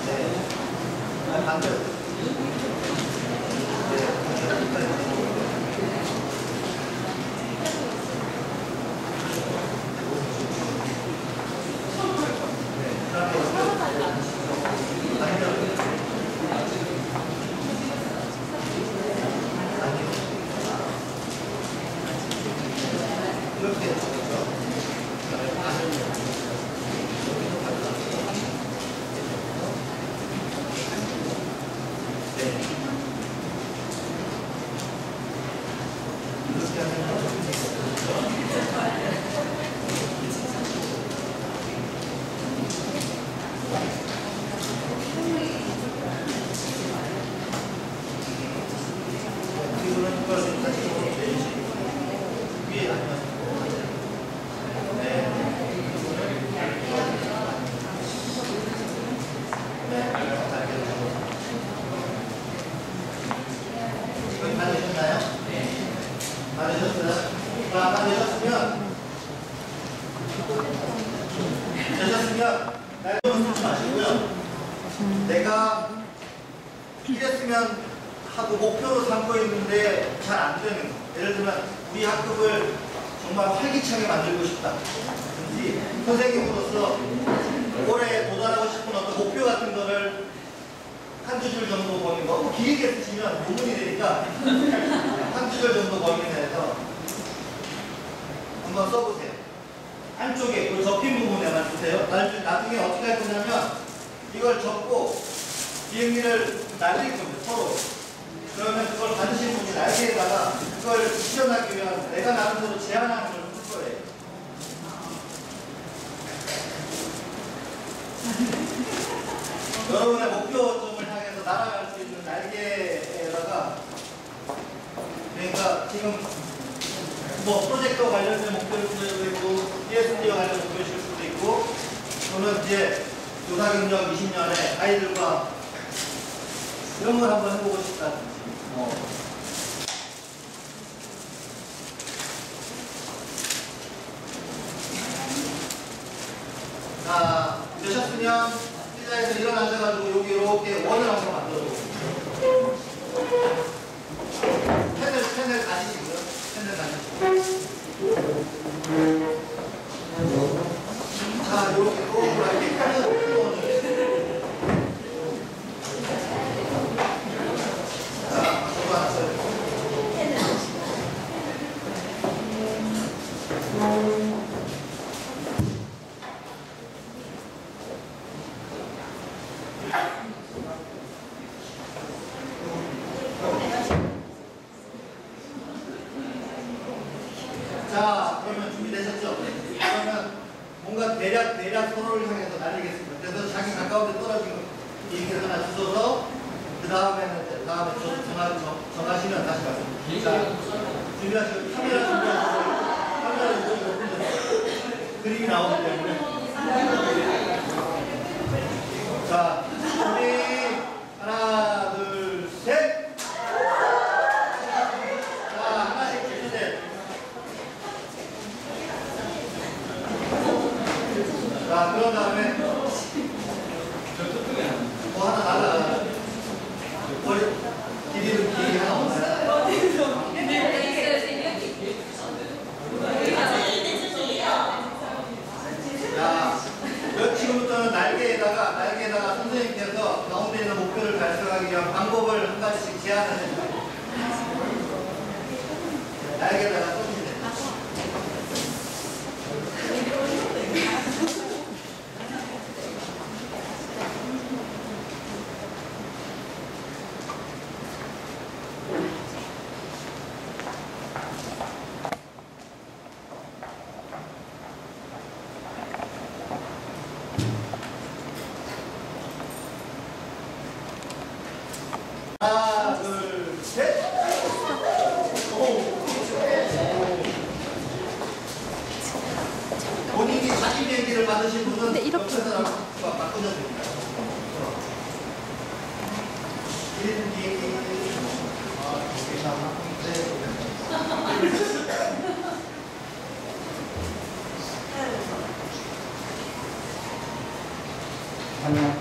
네, 반대로. 네, 끝까지 접어. 되셨으면 마시고요. 내가 이랬으면 하고 목표로 삼고 있는데 잘 안 되는 거. 예를 들면 우리 학급을 정말 활기차게 만들고 싶다. 선생님으로서 올해 도달하고 싶은 어떤 목표 같은 거를 한두 줄 정도 거기 너무 길게 쓰시면 논문이 되니까 한두 줄 정도 거기 내서 한번 써보세요. 한쪽에 그 접힌 부분에만 주세요. 나중에 어떻게 할 거냐면 이걸 접고 비행기를 날릴 겁니다. 서로. 그러면 그걸 받으신 분이 날개에다가 그걸 실현하기 위한 내가 나름대로 제안하는 걸 쓸 거예요. 여러분의 목표점을 향해서 날아갈 수 있는 날개에다가, 그러니까 지금 뭐 프로젝트와 관련된 목표를 쓸 수도 있고 ESD와 관련된 목표를 쓸 수도 있고, 또는 이제 교사경력 20년에 아이들과 이런 걸 한번 해보고 싶다든지 자, 되셨으면 의자에서 일어나셔가지고 여기 이렇게 원을 한번 만들어보세요. 펜을 가지시고요. 펜을 가지시고. 자, 이렇게 동그랗게 큰 원을. 자, 자, 그러면 준비되셨죠? 그러면 뭔가 대략 서로를 향해서 날리겠습니다. 그래서 자기 가까운 데 떨어지는 이렇게 하나 주셔서 그 다음에는 이제 다음에 정하시면 다시 말씀드립니다. 자, 준비하시고 카메라 준비하시고 카메라 준비하시고 그림이 나오기 때문에 자, 준비 하나 둘 셋. 자, 그런 다음에 뭐 하나 날라. 머리 길이 하나 없나요? 자, 지금부터는 날개에다가 선생님께서 가운데 있는 목표를 달성하기 위한 방법을 한 가지씩 제안을 해주세요. 날개에다가 쏘시면 됩니다. 하나, 둘, 셋. 본인이 자기 비행기를 받으신 분은 옆에 사람과 바꾸셔도 됩니다. 1인 비행기. 안녕.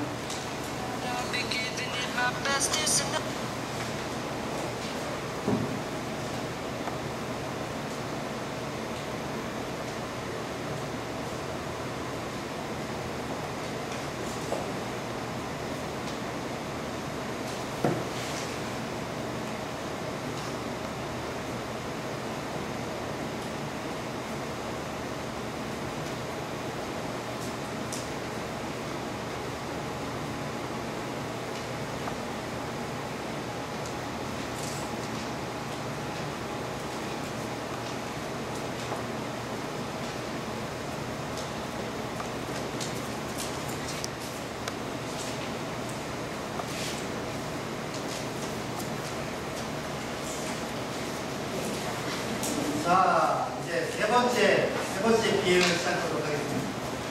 자, 이제 세 번째 비행을 시작하도록 하겠습니다.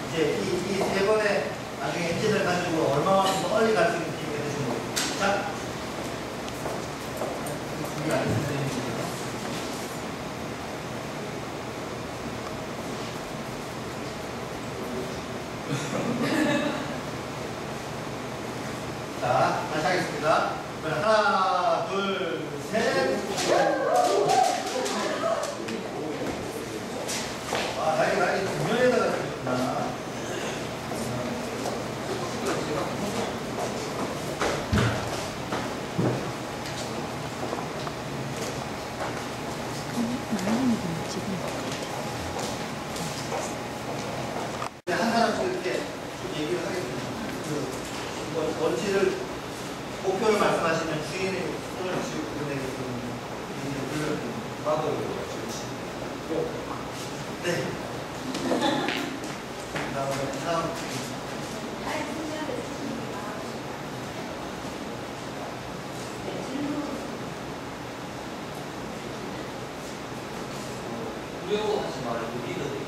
이제 이 세 번의 나중에 엔진을 가지고 얼마만큼 빨리 갈 수 있는 비행이 되시는 거예요. 자, 준비 안 했습니다. 자, 다시 하겠습니다. 하나, 둘, 셋. 날개 뒷면에다가 쓰셨구나. 한 사람씩 이렇게 좀 얘기를 하겠습니다. 그 원치를 목표를 말씀하시면 주인의 손을 쥐고 보내겠습니다. 얘기를 불러드립니다. 네. 다음. 두려워하지 말고 믿어요.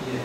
예.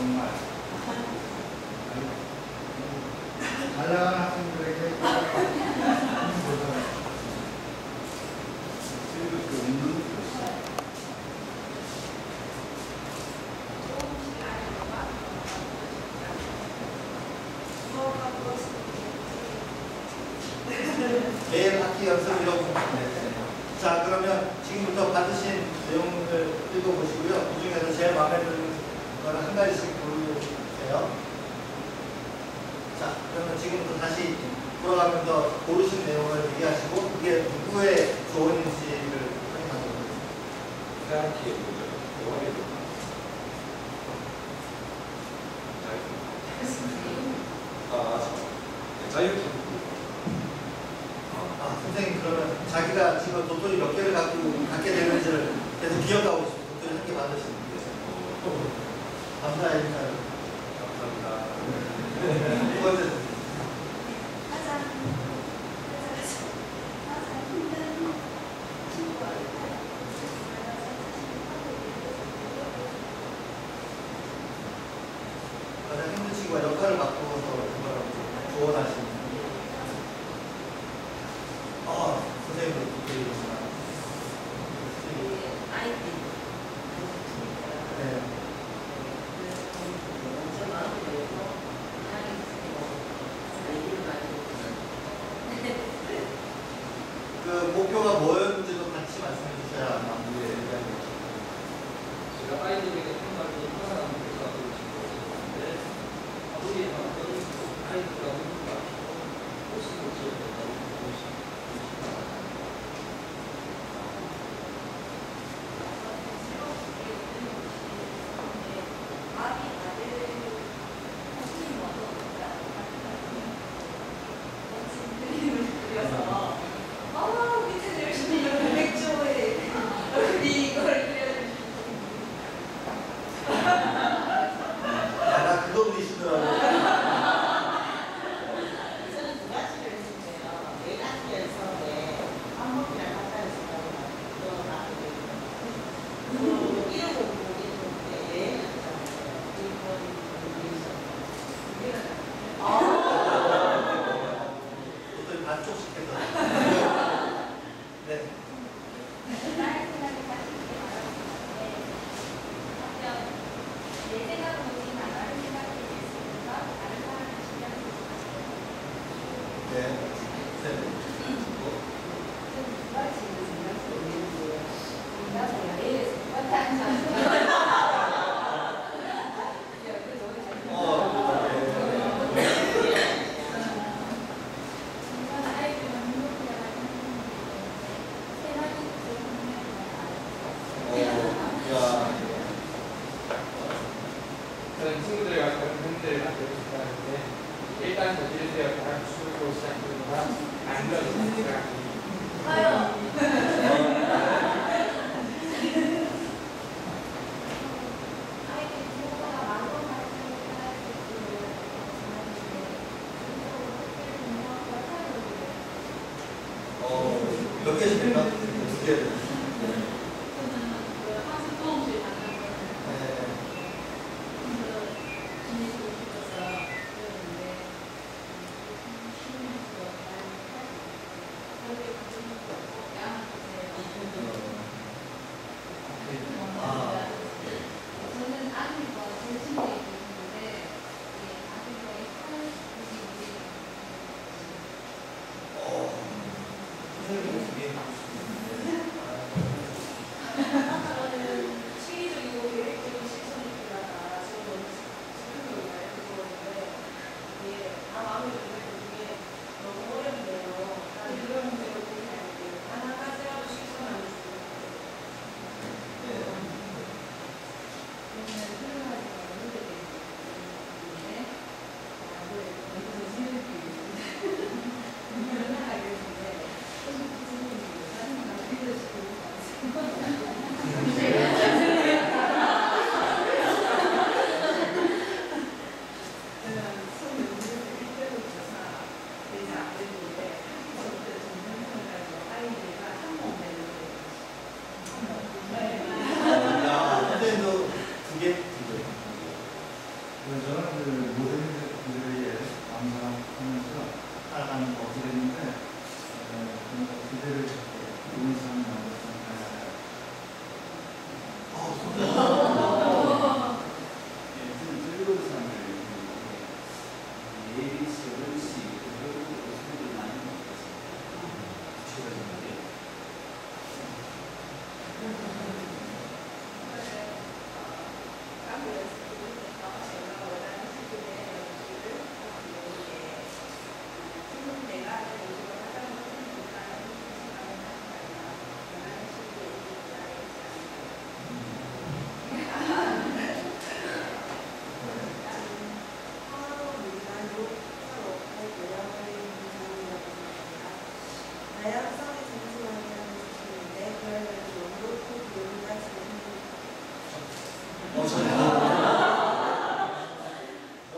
정말 잘 나가는 학생들에게 즐겁게 웃는 교사. 매일 학기 연습이라고 보면 돼요. 자, 그러면 지금부터 받으신 내용을 읽어보시고요. 그 중에서 제일 마음에 드는 거를 한 가지씩 고르세요. 자, 그러면 지금부터 다시 돌아가면서 고르신 내용을 얘기하시고 그게 누구의 조언인지를 확인하도록 하겠습니다. 생각해 보죠. 자유롭게. 선생님 그러면 자기가 지금 도토리 몇 개를 갖게 되는지를 계속 기억하고 있어요. 도토리 한 개 받으시는 분께서. 감사합니다. 감사합니다. 두 번째. 가장 힘든 친구가 역할을 바꾸어서 그걸 조언하시는. 선생님도 도토리구나. 네. 그 목표가 뭐였는지도 같이 말씀해 주셔야 마무리해야겠죠. 제가 아이들에게 정말 항상 교사가 되고 싶었는데 아버지의 어떤 아이들과 누군가 호수를 지어낸다고 보고 싶습니다. 나 그거 그리시더라고요. 도토리 반쪽씩 해서. 네. 네. 네. 저는 친구들과 다른 팬들을 만들고 싶다는데 일단 저지르세요. 다음 주로 시작되거나 아니면 생각합니다. 몇 개씩 했나? 두 개. 네.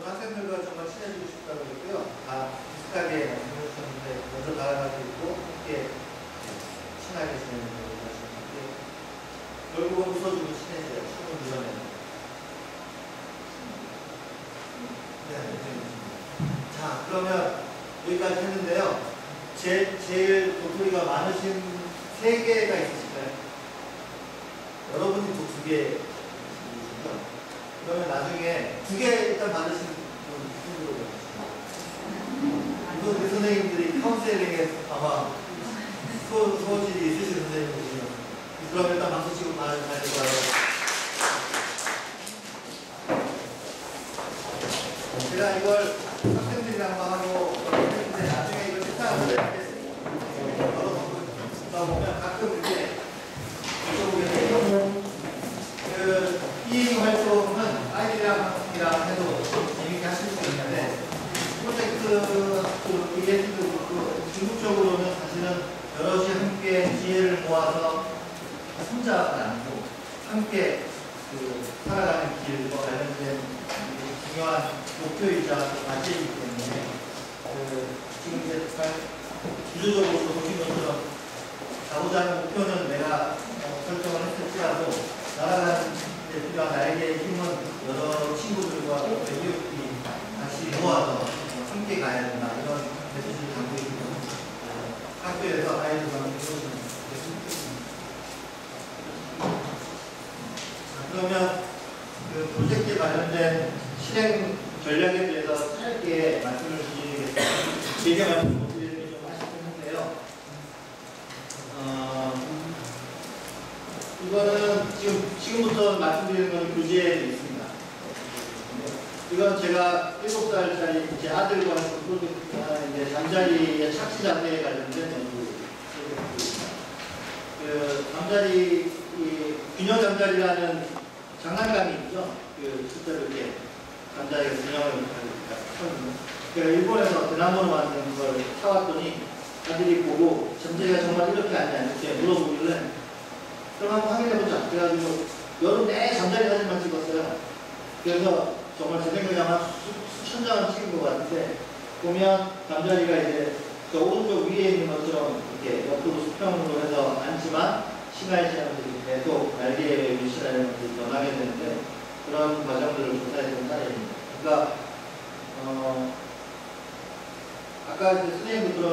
학생들과 정말 친해지고 싶다고 했고요. 다 비슷하게 말씀해 주셨는데 먼저 다가가서 있고 함께 친하게 지내는 걸 말씀하셨는데 결국은 웃어주고 친해져요. 처음 누려내는. 네, 자, 그러면 여기까지 했는데요. 제일 도토리가 많으신 3개가 있으실까요? 여러분이 또 2개. 그러면 나중에 2개 일단 받으시는 분 손으로 보겠습니다. 이건 그 선생님들이 카운셀링에 아마 소질이 있으신 선생님이시죠. 그럼 일단 박수 치고 가시고요. 제가 이걸 학생들이랑 하고 했는데 나중에 이걸 식사하면서 이렇게 보면 가끔 이렇게 여쭤보게 돼요. 이 활동은 아이들이랑 해도 재밌게 하실 수 있는데 프로젝트 이벤트도 그렇고 궁극적으로는 사실은 여럿이 함께 지혜를 모아서 혼자가 아니고 함께 살아가는 길과 관련된 중요한 목표이자 과제이기 때문에 지금 이제 구조적으로 보신 것처럼 가고자 하는 목표는 내가 설정을 했을지라도 나아가는 데 필요한 나에게 힘은 여러 친구들과 교육이 같이 모아서 함께 가야 된다 이런 메시지를 담고 있고 학교에서 아이들과 이루어지는 그러면 그 프로젝트에 관련된 실행 전략에 대해서 짧게 말씀을 드리겠습니다. 길게 말씀 못 드리는 게 좀 아쉽긴 한데요. 이거는 지금부터 말씀드리는 건 교재에 있습니다. 이건 제가 7살짜리 제 아들과 해서 프로젝트가 이제 잠자리의 착시 자세에 관련된 연구 프로젝트입니다. 그 잠자리 균형 잠자리라는 장난감이 있죠. 그 실제로 이렇게 잠자리가 균형을 하니까 일본에서 대나무로 만든 걸 사왔더니 아들이 보고 잠자리가 정말 이렇게 앉냐 이렇게 물어보길래 그럼 한번 확인해보자. 그래가지고 여름 내 잠자리 사진만 찍었어요. 그래서 정말 제 생각에 아마 수천 장을 찍은 것 같은데 보면 잠자리가 이제 저 오른쪽 위에 있는 것처럼 이렇게 옆으로 수평으로 해서 앉지만 시간이 지나면서 계속 날개의 위치라는 것들이 변하게 되는데 그런 과정들을 조사해본 사례입니다. 그러니까 아까 이제 선생님도 그런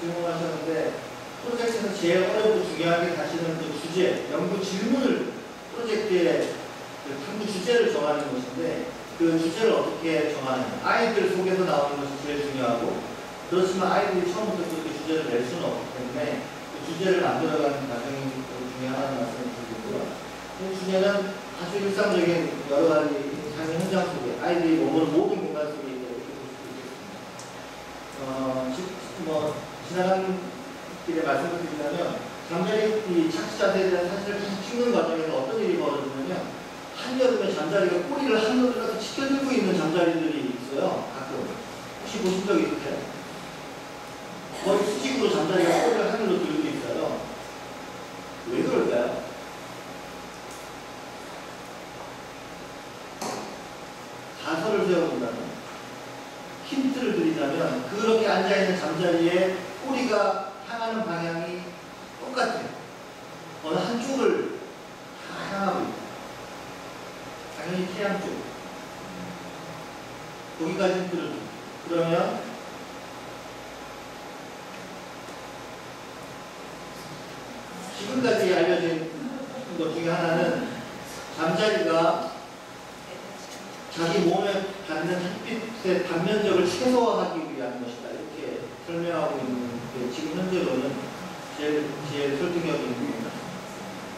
질문하셨는데 프로젝트에서 제일 어렵고 중요하게 다시는 그 주제, 연구 질문을 프로젝트의 그 탐구 주제를 정하는 것인데 그 주제를 어떻게 정하느냐. 아이들 속에서 나오는 것이 제일 중요하고 그렇지만 아이들이 처음부터 그렇게 주제를 낼 수는 없기 때문에 그 주제를 만들어가는 과정이 중요하다는 말씀을 드리고요. 그 주제는 아주 일상적인 여러 가지 삶의 현장 속에 아이들이 머무는 모든 공간 속에 있다 이렇게 볼 수 있겠습니다. 지나가는 길에 말씀을 드리자면 잠자리 착시 자세에 대한 사실을 찍는 과정에서 어떤 일이 벌어지냐면 한여름에 잠자리가 꼬리를 하늘로 이렇게 치켜들고 있는 잠자리들이 있어요. 가끔. 혹시 보신 적 있으세요? 거의 수직으로 잠자리가 꼬리를 하늘로 들고 있어요. 왜 그럴까요? 가설을 세워본다면 힌트를 드리자면 그렇게 앉아있는 잠자리에 꼬리가 향하는 방향이 똑같아요. 어느 한쪽을 다 향하고 있어요. 당연히 태양 쪽. 거기까지 힌트를 줘. 그러면 지금까지 알려진 것 중에 하나는 잠자리가 자기 몸에 닿는 햇빛의 단면적을 최소화하기 위한 것이다. 이렇게 설명하고 있는 게 지금 현재로는 제일 설득력이 있는 겁니다.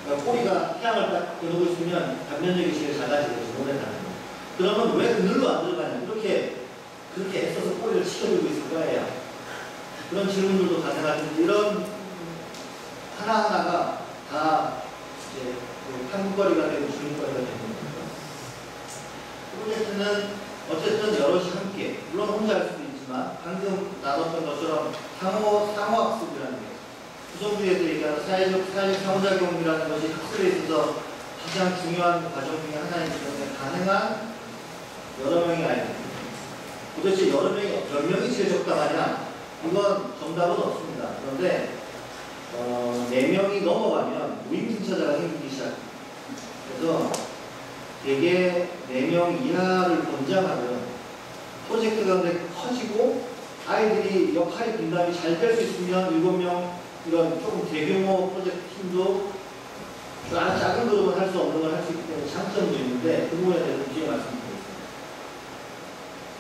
그러니까 꼬리가 태양을 딱 겨누고 있으면 단면적이 제일 작아지겠죠. 몸에 닿는. 그러면 왜 그늘로 안 들어가냐? 그렇게 애써서 꼬리를 치켜들고 있을 거예요. 그런 질문들도 가능하는데 이런 하나하나가 다 이제 탐구거리가 되고 질문거리가 되는 겁니다. 프로젝트는 어쨌든 여럿이 함께, 물론 혼자 할 수도 있지만 방금 나눴던 것처럼 상호학습이라는 게 구성주의에서 얘기하는 사회적 상호작용이라는 것이 학습에 있어서 가장 중요한 과정 중에 하나이기 때문에 가능한 여러 명의 아이들. 도대체 여러 명이 몇 명이 제일 적당하냐? 이건 정답은 없습니다. 그런데 4명이 넘어가면 무임승차자가 생기기 시작합니다. 그래서 대개 4명 이하를 권장하는 프로젝트가 근데 커지고 아이들이 역할이 분담이 잘 될 수 있으면 7명 이런 조금 대규모 프로젝트 팀도 아주 작은 그룹은 할 수 없는 걸 할 수 있기 때문에 장점도 있는데 그 부분에 대해서 뒤에 말씀드리겠습니다.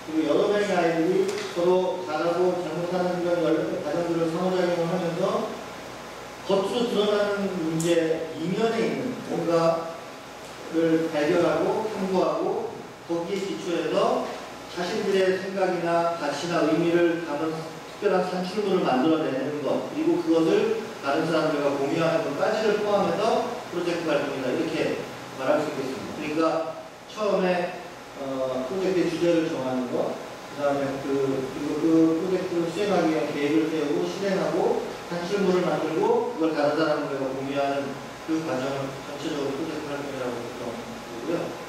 그리고 여러 명의 아이들이 서로 잘하고 잘못하는 이런 과정들을 상호작용을 하면서 겉으로 드러나는 문제 이면에 있는 뭔가를 발견하고 탐구하고 거기에 기초해서 자신들의 생각이나 가치나 의미를 담은 특별한 산출물을 만들어내는 것, 그리고 그것을 다른 사람들과 공유하는 것까지를 포함해서 프로젝트 활동이다, 이렇게 말할 수 있겠습니다. 그러니까 처음에 프로젝트의 주제를 정하는 것, 그 다음에 그 프로젝트를 수행하기 위한 계획을 세우고 실행하고 산출물을 만들고 그걸 다른 사람들과 공유하는 그 과정을 전체적으로 프로젝트 활동이라고 보고요.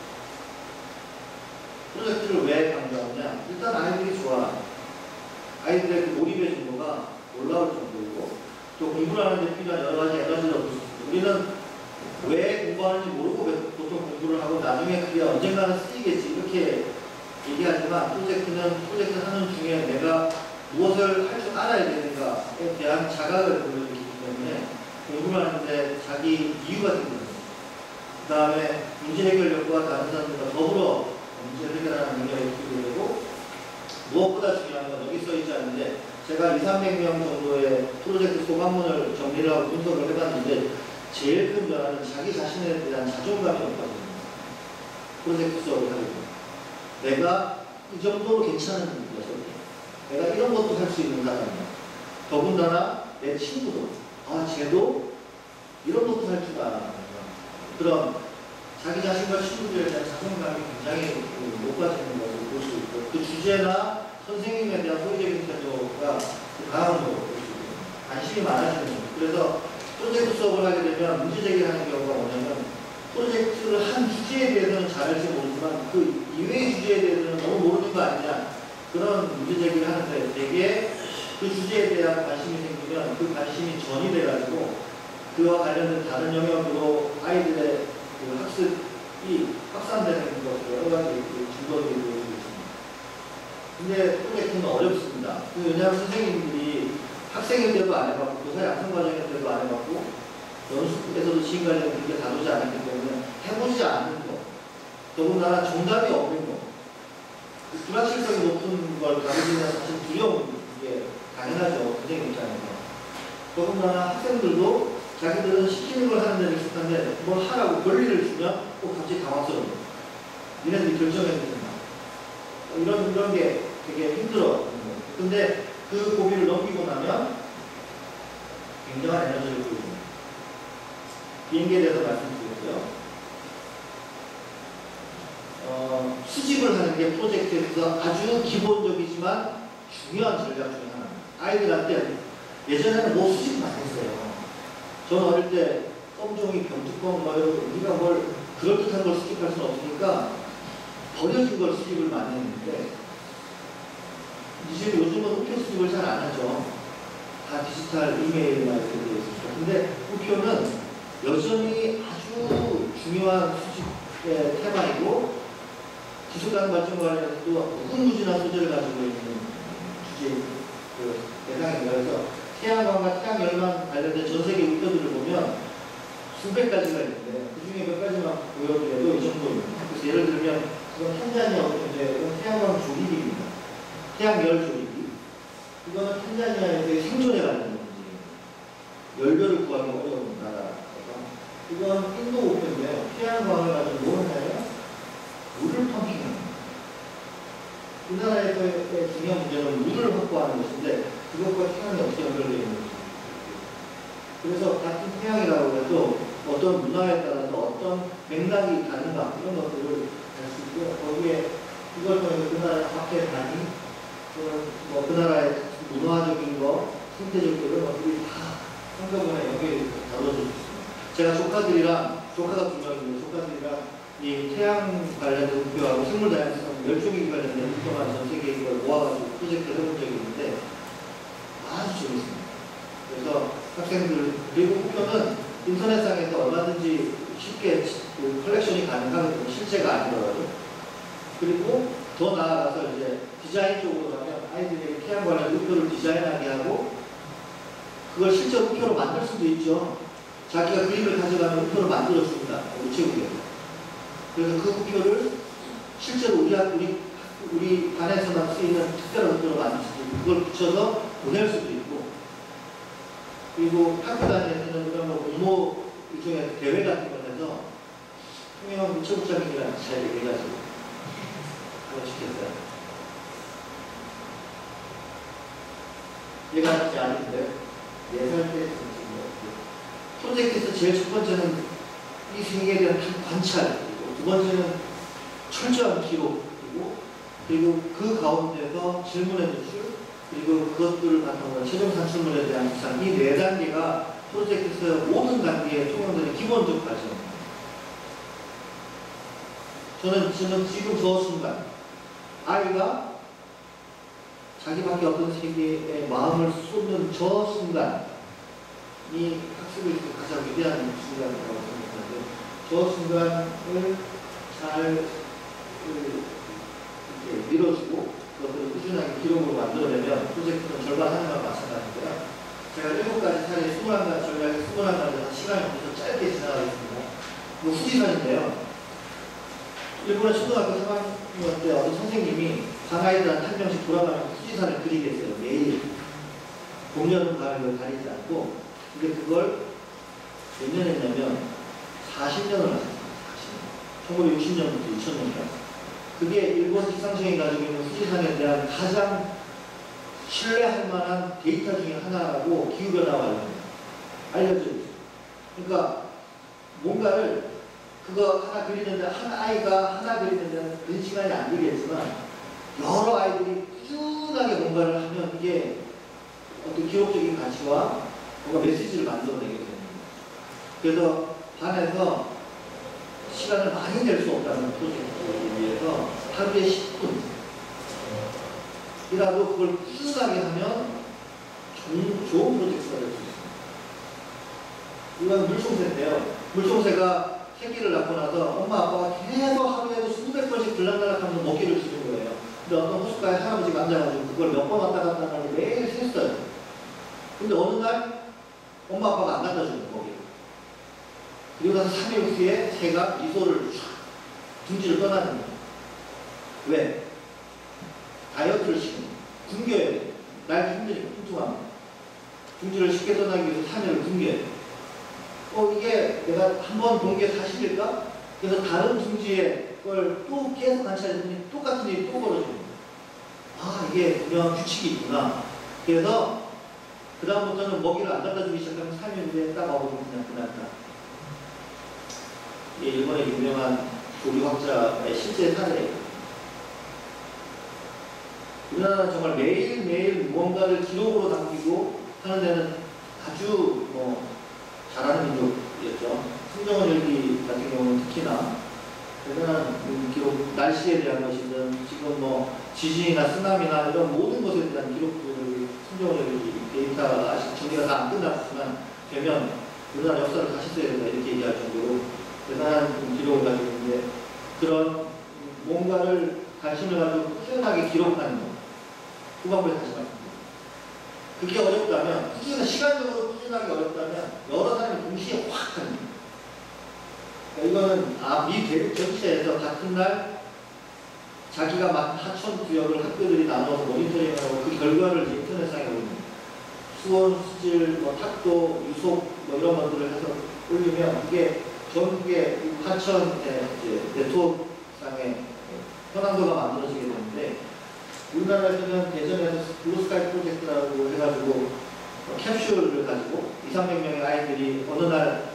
프로젝트를 왜 강조하느냐? 일단 아이들이 좋아. 아이들의 그 몰입의 정도가 올라올 정도이고 또 공부를 하는데 필요한 여러 가지 에너지를 얻을 수 있고 우리는 왜 공부하는지 모르고 보통 공부를 하고 나중에 그게 언젠가는 쓰이겠지 이렇게 얘기하지만 프로젝트 하는 중에 내가 무엇을 할 줄 알아야 되는가에 대한 자각을 보여주기 때문에 공부를 하는데 자기 이유가 생깁니다. 그 다음에 문제 해결력과 다른 사람들과 더불어 문제를 해결하는 능력이 있게 되고 무엇보다 중요한 건 여기 써 있지 않는데 제가 200~300명 정도의 프로젝트 소감문을 정리를 하고 분석을 해봤는데 제일 큰 변화는 자기 자신에 대한 자존감이 없거든요. 프로젝트 수업을 하게 되면 내가 이 정도로 괜찮은 분이어서 내가 이런 것도 할 수 있는 사람이야. 더군다나 내 친구도 쟤도 이런 것도 할 줄 알아. 그런 자기 자신과 친구들에 대한 자존감이 굉장히 높아지는 것을 볼 수 있고 그 주제나 선생님에 대한 소리적인 태도가 강한 것을 볼 수 있고 관심이 많아지는 거예요. 그래서 프로젝트 수업을 하게 되면 문제 제기하는 경우가 뭐냐면 프로젝트를 한 주제에 대해서는 잘할지 모르지만 그 이외의 주제에 대해서는 너무 모르는 거 아니냐 그런 문제 제기를 하는데 되게 그 주제에 대한 관심이 생기면 그 관심이 전이 돼가지고 그와 관련된 다른 영역으로 아이들의 그 학습이 확산되는 것으로 여러 가지 증거들이 보여지고 있습니다. 근데 프로젝트는 어렵습니다. 왜냐하면 선생님들이 학생일 때도 안 해봤고 교사 양성 과정일 때도 안 해봤고 연수에서도 지금 과정을 그렇게 다루지 않았기 때문에 해보지 않는 거 더군다나 정답이 없는 거 불확실성이 높은 걸 다루기는 사실 두려운 게 당연하죠. 선생님 입장에서. 더군다나 학생들도 자기들은 시키는 걸 하는 데는 익숙한데 뭘 하라고 권리를 주면 꼭 갑자기 당황스러워요. 니네들이 결정해야 된다. 이런 게 되게 힘들어. 근데 그 고비를 넘기고 나면 굉장한 에너지를 보여줍니다. 비행기에 대해서 말씀드렸고요. 수집을 하는 게 프로젝트에서 아주 기본적이지만 중요한 전략 중에 하나입니다. 아이들한테 예전에는 뭐 수집 많이 했어요. 저는 어릴 때 껌종이, 병뚜껑, 우리가 뭘 그럴듯한 걸 수집할 수는 없으니까 버려진 걸 수집을 많이 했는데 이제 요즘은 우표 수집을 잘 안 하죠. 다 디지털 이메일만 이렇게 되어 있습니다. 근데 우표는 여전히 아주 중요한 수집의 테마이고 지속가능 발전 관련해서도 무궁무진한 소재를 가지고 있는 주제 대상입니다. 그래서 태양광과 태양열만 관련된 전 세계 우표들을 보면 수백 가지가 있는데 그 중에 몇 가지만 보여드려도 이 정도입니다. 그래서 예를 들면 이건 탄자니아 우표인데 이건 태양광 조리기입니다. 태양열 조리기. 이거는 탄자니아에서의 생존에 관련된 문제입니다. 연료를 구하기 어려운 나라라서. 이건 인도 우표인데요. 태양광을 가지고 뭘 하냐면 물을 펌핑합니다. 우리나라에서의 중요한 문제는 물을 확보하는 것인데 그것과 태양이 어떻게 연결되어 있는지. 그래서 같은 태양이라고 해도 어떤 문화에 따라서 어떤 맥락이 다른가 이런 것들을 알 수 있고요. 거기에 이걸 통해서 그 나라의 화폐 단위 또는 그 나라의 문화적인 거, 생태적 이런 것들이 다 한꺼번에 연결이 다뤄질 수 있습니다. 제가 조카들이랑 조카가 두 명이고 조카들이랑 이 태양 관련된 목표하고 생물 다양성, 멸종위 관련된 목표만 전 세계에 이걸 모아가지고 프로젝트를 해본 적이 있는데 아주 재밌습니다. 그래서 학생들, 그리고 목표는 인터넷상에서 얼마든지 쉽게 그 컬렉션이 가능하거든요. 실제가 아니더라도. 그리고 더 나아가서 이제 디자인 쪽으로 가면 아이들에게 태양 관련 목표를 디자인하게 하고 그걸 실제 목표로 만들 수도 있죠. 자기가 그림을 가져가면 목표를 만들어줍니다. 우체국에서. 그래서 그 목표를 실제로 우리 반에서만 쓰이는 특별한 목표로 만들 수도 있고 그걸 붙여서 보낼 수도 있고 그리고 학교 다니면서는 그런 뭐 공모 일종의 대회 같은 걸 해서 통영 우체국장님이랑 잘 얘기해가지고 한번 시켰어요. 얘가 진짜 아닌데 4살 때 프로젝트에서 제일 첫 번째는 이 세계에 대한 관찰이고 두 번째는 철저한 기록이고 그리고 그 가운데서 질문의 제출 그리고 그것들을 바탕으로 최종 산출물에 대한 구상 이 4단계가 프로젝트에서 모든 단계에 통용되는 기본적 과정입니다. 저는 지금 저 순간 아이가 자기밖에 없던 세계에 마음을 쏟는 저 순간이 학습에 있어서 가장 위대한 순간이라고 생각하는데 저 순간을 잘 이렇게 밀어주고 그것을 꾸준하게 기록으로 만들어내면 프로젝트는 절반 하는 거랑 마찬가지인데요. 제가 7가지 사례 21가지 전략에 21가지 시간이 없어서 짧게 지나가겠습니다. 이거 후지산인데요. 일본의 초등학교 3학년 때 어떤 선생님이 강아이들한테 한 명씩 돌아가면서 후지산을 그리게 했어요. 매일. 봄, 여름, 가을 가리지 않고. 근데 그걸 몇 년 했냐면 40년을 했어요. 40년. 1960년부터 2000년까지. 그게 일본 기상청이 가지고 있는 후지산에 대한 가장 신뢰할 만한 데이터 중에 하나라고 기후변화 관련해서 알려져 있어요. 그러니까 뭔가를 그거 하나 그리는데 한 아이가 하나 그리는 데는 그 시간이 안 들겠지만 여러 아이들이 꾸준하게 뭔가를 하면 이게 어떤 기록적인 가치와 뭔가 메시지를 만들어내게 되는 거죠. 그래서 반에서 시간을 많이 낼 수 없다는 프로젝트를 위해서 하루에 10분이라도 그걸 꾸준하게 하면 좋은 프로젝트가 될 수 있습니다. 이건 물총새인데요. 물총새가 새끼를 낳고 나서 엄마 아빠가 계속 하루에도 수백 번씩 들락날락하면서 먹이를 주는 거예요. 근데 어떤 호숫가에 할아버지가 앉아가지고 그걸 몇 번 왔다 갔다 하는 걸 매일 셌어요. 근데 어느 날 엄마 아빠가 안 갖다 주는 먹이를. 그리고 나서 3일 후에 새가 미소를 촥 둥지를 떠나는 거예요. 왜? 다이어트를 시키는 거예요. 굶겨야 돼요. 날기 힘드니까 뚱뚱하면. 둥지를 쉽게 떠나기 위해서 3일을 굶겨야 돼요. 이게 내가 한번 본 게 사실일까? 그래서 다른 둥지의 걸 또 계속 관찰했더니 똑같은 일이 또 벌어지는 거예요. 아, 이게 분명 규칙이 있구나. 그래서 그다음부터는 먹이를 안 갖다 주기 시작하면 3일 후에 딱 먹으면 그냥 그날까. 이게 일본의 유명한 조류학자의 실제 사례예요. 우리나라는 정말 매일매일 무언가를 기록으로 남기고 하는 데는 아주 잘하는 민족이었죠. 승정원 일기 같은 경우는 특히나 대단한 기록, 날씨에 대한 것이든 지금 지진이나 쓰나미나 이런 모든 것에 대한 기록들을 승정원 일기 데이터가 아직 정리가 다 안 끝났지만 되면 우리나라 역사를 다시 써야 된다 이렇게 얘기할 정도로 대단한 기록을 가지고 있는데 그런 뭔가를 관심을 가지고 꾸준하게 기록하는 것 후반부에 다시 말씀드립니다. 그게 어렵다면 시간적으로 꾸준하게 어렵다면 여러 사람이 동시에 확 하는 거예요. 그러니까 이거는 미 대륙 전체에서 같은 날 자기가 맡은 하천 구역을 학교들이 나눠서 모니터링하고 그 결과를 인터넷상에 올립니다. 수온, 수질, 탁도, 유속 이런 것들을 해서 올리면 이게 전국의 하천의 네트워크상의 현황도가 만들어지게 되는데 우리나라에서는 예전에는 블루스카이 프로젝트라고 해가지고 캡슐을 가지고 200~300명의 아이들이 어느 날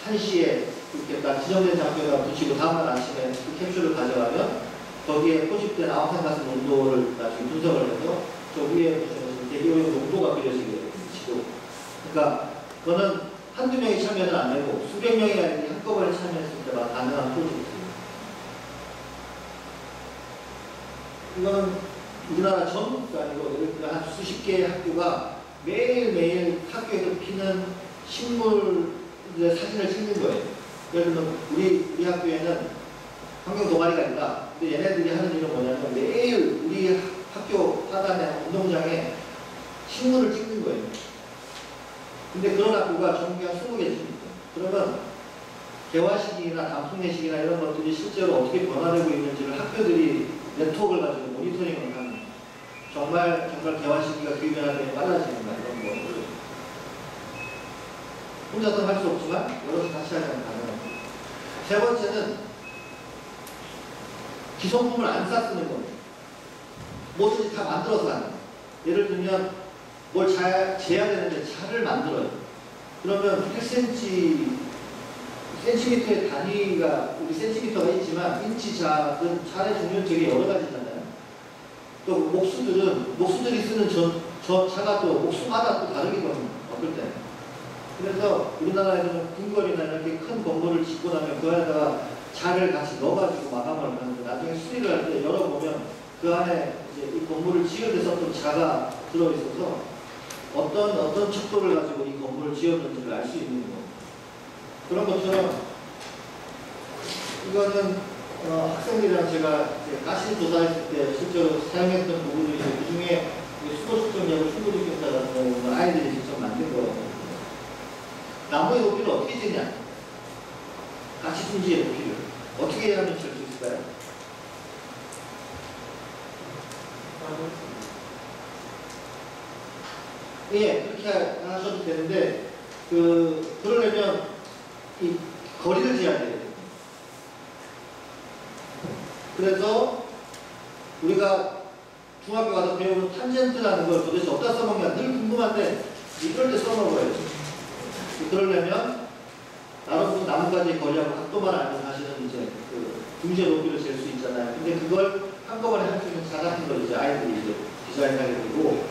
1시에 이렇게 딱 지정된 장소에다 붙이고 다음날 아침에 그 캡슐을 가져가면 거기에 포집된 아황산가스 농도를 나중에 분석을 해서 저 위에 보시면 대기오염 농도가 그려지게 되는 지도. 그러니까 그거는 한두 명이 참여는 안 되고 수백 명이 아니라 한꺼번에 참여했을 때만 가능한 프로젝트입니다. 이건 우리나라 전국도 아니고 예를 들어 한 수십 개의 학교가 매일매일 학교에서 피는 식물의 사진을 찍는 거예요. 예를 들면 우리 학교에는 환경 동아리가 있다. 근데 얘네들이 하는 일은 뭐냐면 매일 우리 학교 하단에 운동장에 식물을 찍는 거예요. 근데 그런 학교가 전국에 한 20개 있습니다. 그러면 개화식이나 단풍내식이나 이런 것들이 실제로 어떻게 변화되고 있는지를 학교들이 네트워크를 가지고 모니터링을 하는 거예요. 정말 개화식이가 기후변화에 빨라지는가 이런 거를 혼자서는 할 수 없지만 여럿이 같이 하면 가능합니다. 세 번째는 기성품을 안 사 쓰는 겁니다. 뭐든지 다 만들어서 하는 거예요. 예를 들면 뭘 재야 되는데 자를 만들어요. 그러면 1cm의 단위가 우리 센티미터가 있지만 인치 자든 자의 종류는 되게 여러 가지잖아요. 또 목수들이 쓰는 저 차가 또 목수마다 또 다르거든요. 어떨 때. 그래서 우리나라에서는 궁궐이나 이렇게 큰 건물을 짓고 나면 그 안에다가 자를 같이 넣어가지고 마감을 하는데 나중에 수리를 할 때 열어보면 그 안에 이제 이 건물을 지을 때 썼던 자가 들어있어서 어떤 척도를 가지고 이 건물을 지었는지를 알 수 있는 거. 그런 것처럼 이거는 학생들이랑 제가 가시 조사했을 때 실제로 사용했던 부분이 그 중에 수도 측정기하고 충도 측정자 같은 경우는 아이들이 직접 만든 거예요. 나무의 높이를 어떻게 재냐? 가시 둥지의 높이를 어떻게 하면 잴 수 있을까요? 예, 그렇게 하셔도 되는데 그러려면 이 거리를 재야 돼요. 그래서 우리가 중학교 가서 배우는 탄젠트라는 걸 도대체 어디다 써먹냐 늘 궁금한데 이럴 때 써먹어야죠. 그러려면 나뭇가지 거리하고 각도만 알면 사실은 이제 그 둥지의 높이를 잴 수 있잖아요. 근데 그걸 한꺼번에 할 수 있는 자 같은 걸 이제 아이들이 이제 디자인하게 되고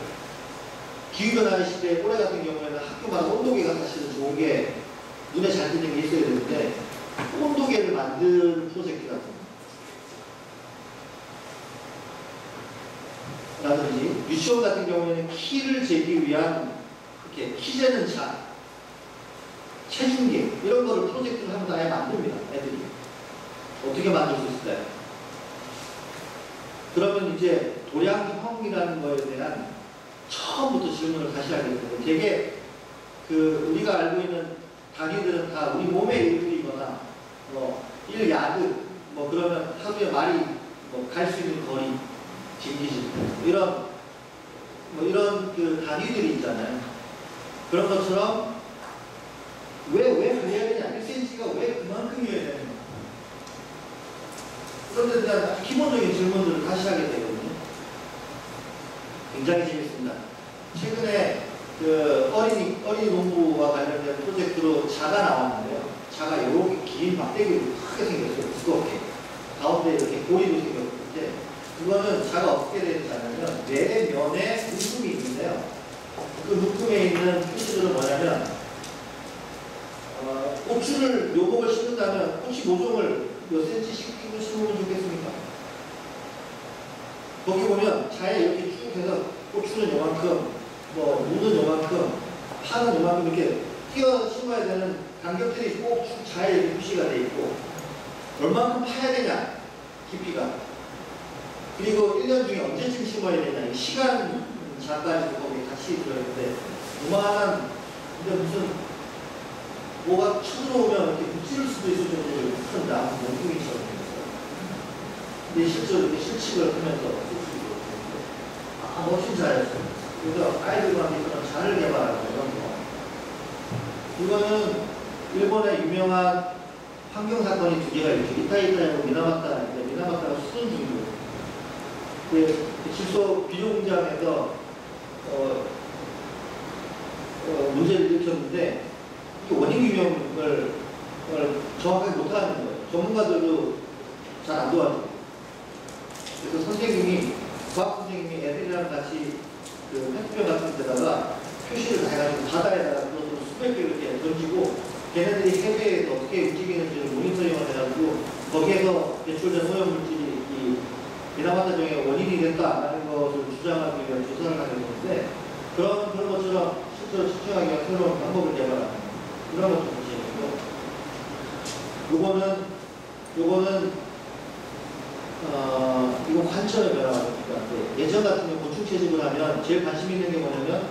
기후변화의 시대에 올해 같은 경우에는 학교마다 온도계가 사실은 좋은 게 눈에 잘 띄는 게 있어야 되는데 온도계를 만드는 프로젝트 같은 거. 라든지 유치원 같은 경우에는 키를 재기 위한 이렇게 키 재는 차, 체중계 이런 거를 프로젝트를 하면서 아예 만듭니다. 애들이 어떻게 만들 수 있을까요? 그러면 이제 도량형이라는 거에 대한 처음부터 질문을 다시 하게 되는데 되게 우리가 알고 있는 단위들은 다 우리 몸의 일부이거나 1야드 그러면 하루에 말이 갈 수 있는 거리 진기질 이런 그 단위들이 있잖아요. 그런 것처럼 왜 그래야 되냐? 1cm가 왜 그만큼이어야 되냐? 그런 데 대한 기본적인 질문들을 다시 하게 되거든요. 굉장히 재밌습니다. 최근에 어린이 농부와 관련된 프로젝트로 자가 나왔는데요. 자가 이렇게 긴 막대기로 크게 생겼어요. 두껍게. 가운데 이렇게 고리도 생겼는데 그거는 자가 어떻게 되는지 아냐면 내 면에 눈금이 있는데요. 그 눈금에 있는 표시들은 뭐냐면 고추를 묘목을 심는다면 고추 모종을 몇 센치씩 심으면 좋겠습니까? 거기 보면 자에 이렇게 쭉 해서 고추는 요만큼, 무는 요만큼, 파는 요만큼 이렇게 띄어 심어야 되는 간격들이 꼭 자에 이렇게 표시가 돼 있고 얼만큼 파야 되냐 깊이가 그리고 1년 중에 언제쯤 심어야 되냐 이 시간 자까지도 거기 같이 들어있는데 요만한 근데 무슨 뭐가 쳐들어오면 이렇게 붙일 수도 있을 정도로 큰 나무 몽둥이처럼 생겼어요. 근데 실제로 이렇게 실측을 하면서 쓸 수 있고 멋진 자였어요. 그래서 아이들과 이런 자를 개발하고 이런 거. 이거는 일본의 유명한 환경사건이 2개가 있죠. 이타이타하고 미나마타인데 미나마타가 수능 중이거든요. 질소 비료공장에서 문제를 일으켰는데 원인 규명을 정확하게 못하는 거예요. 전문가들도 잘 안 도와줘요. 그래서 과학 선생님이 애들이랑 같이 페트병 같은 데다가 표시를 다 해가지고 바다에다가 수백 개 이렇게 던지고 붙이고 걔네들이 해외에서 어떻게 움직이는지를 모니터링을 해가지고 거기에서 배출된 오염물질이 이 비나반사정의 원인이 됐다라는 것을 주장하기 위한 조사를 하게 되는데 그런 것처럼 실제로 측정하기 위한 새로운 방법을 개발하는 그런 것도 보시고요. 요거는 이거 관점의 변화가 있는데 예전 같은 경우 곤충 채집을 하면 제일 관심 있는 게 뭐냐면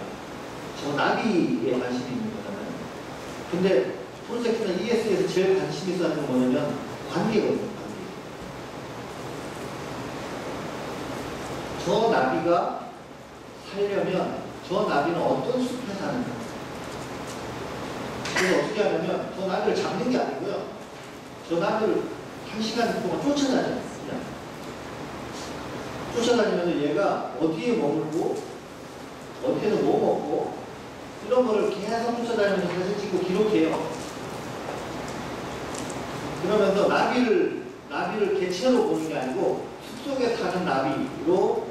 저 나비에 관심이 있는 거잖아요. 근데 폴세키나 ES에서 제일 관심 있어 하는 건 뭐냐면 관계거든요. 관계. 저 나비가 살려면 저 나비는 어떤 숲에 사는가. 그래서 어떻게 하냐면 저 나비를 잡는 게 아니고요. 저 나비를 1시간 동안 쫓아다녀요. 그냥. 쫓아다니면서 얘가 어디에 머물고 어디에서 뭐 먹고 이런 거를 계속 쫓아다니면서 사진 찍고 기록해요. 그러면서 나비를 개체로 보는 게 아니고 숲속에 사는 나비로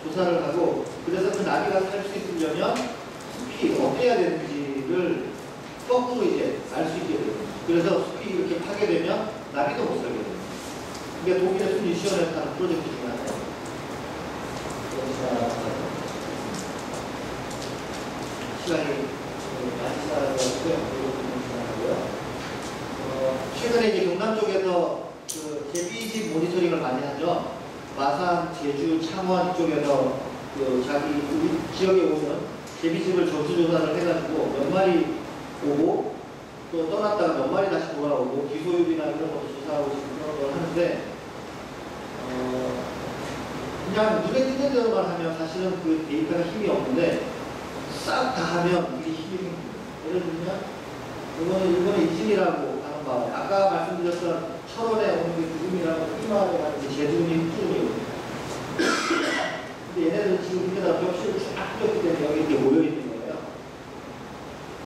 조사를 하고 그래서 그 나비가 살 수 있으려면 숲이 어때야 되는지를 거꾸로 이제 알 수 있게 돼요. 그래서 숲이 이렇게 파괴되면 나비도 못 살게 돼요. 이게 독일의 숲 유치원에서 하는 프로젝트 중에 하나예요. 시간이 많이 쌓아가지고요. 최근에 이제 경남 쪽에서 그 제비집 모니터링을 많이 하죠. 마산, 제주, 창원 이쪽에서 그 자기 지역에 오는 제비집을 전수조사를 해가지고 몇 마리 오고 또 떠났다가 몇 마리 다시 돌아오고 기소율이나 이런 것도 조사하고 지금 그런 걸 하는데 그냥 눈에 띄는 대로만 하면 사실은 그 데이터가 힘이 없는데 싹 다 하면 이게 힘이 생깁니다. 예를 들면 이거는 이진이라고 하는 마을. 아까 말씀드렸던 철원에 오는 게 구름이라고 이 마을에 가는 게 제주군이 흑준이거든요. 근데 얘네들은 지금 여기다가 벽실을 쫙 뚫었기 때문에 여기 이렇게 모여있는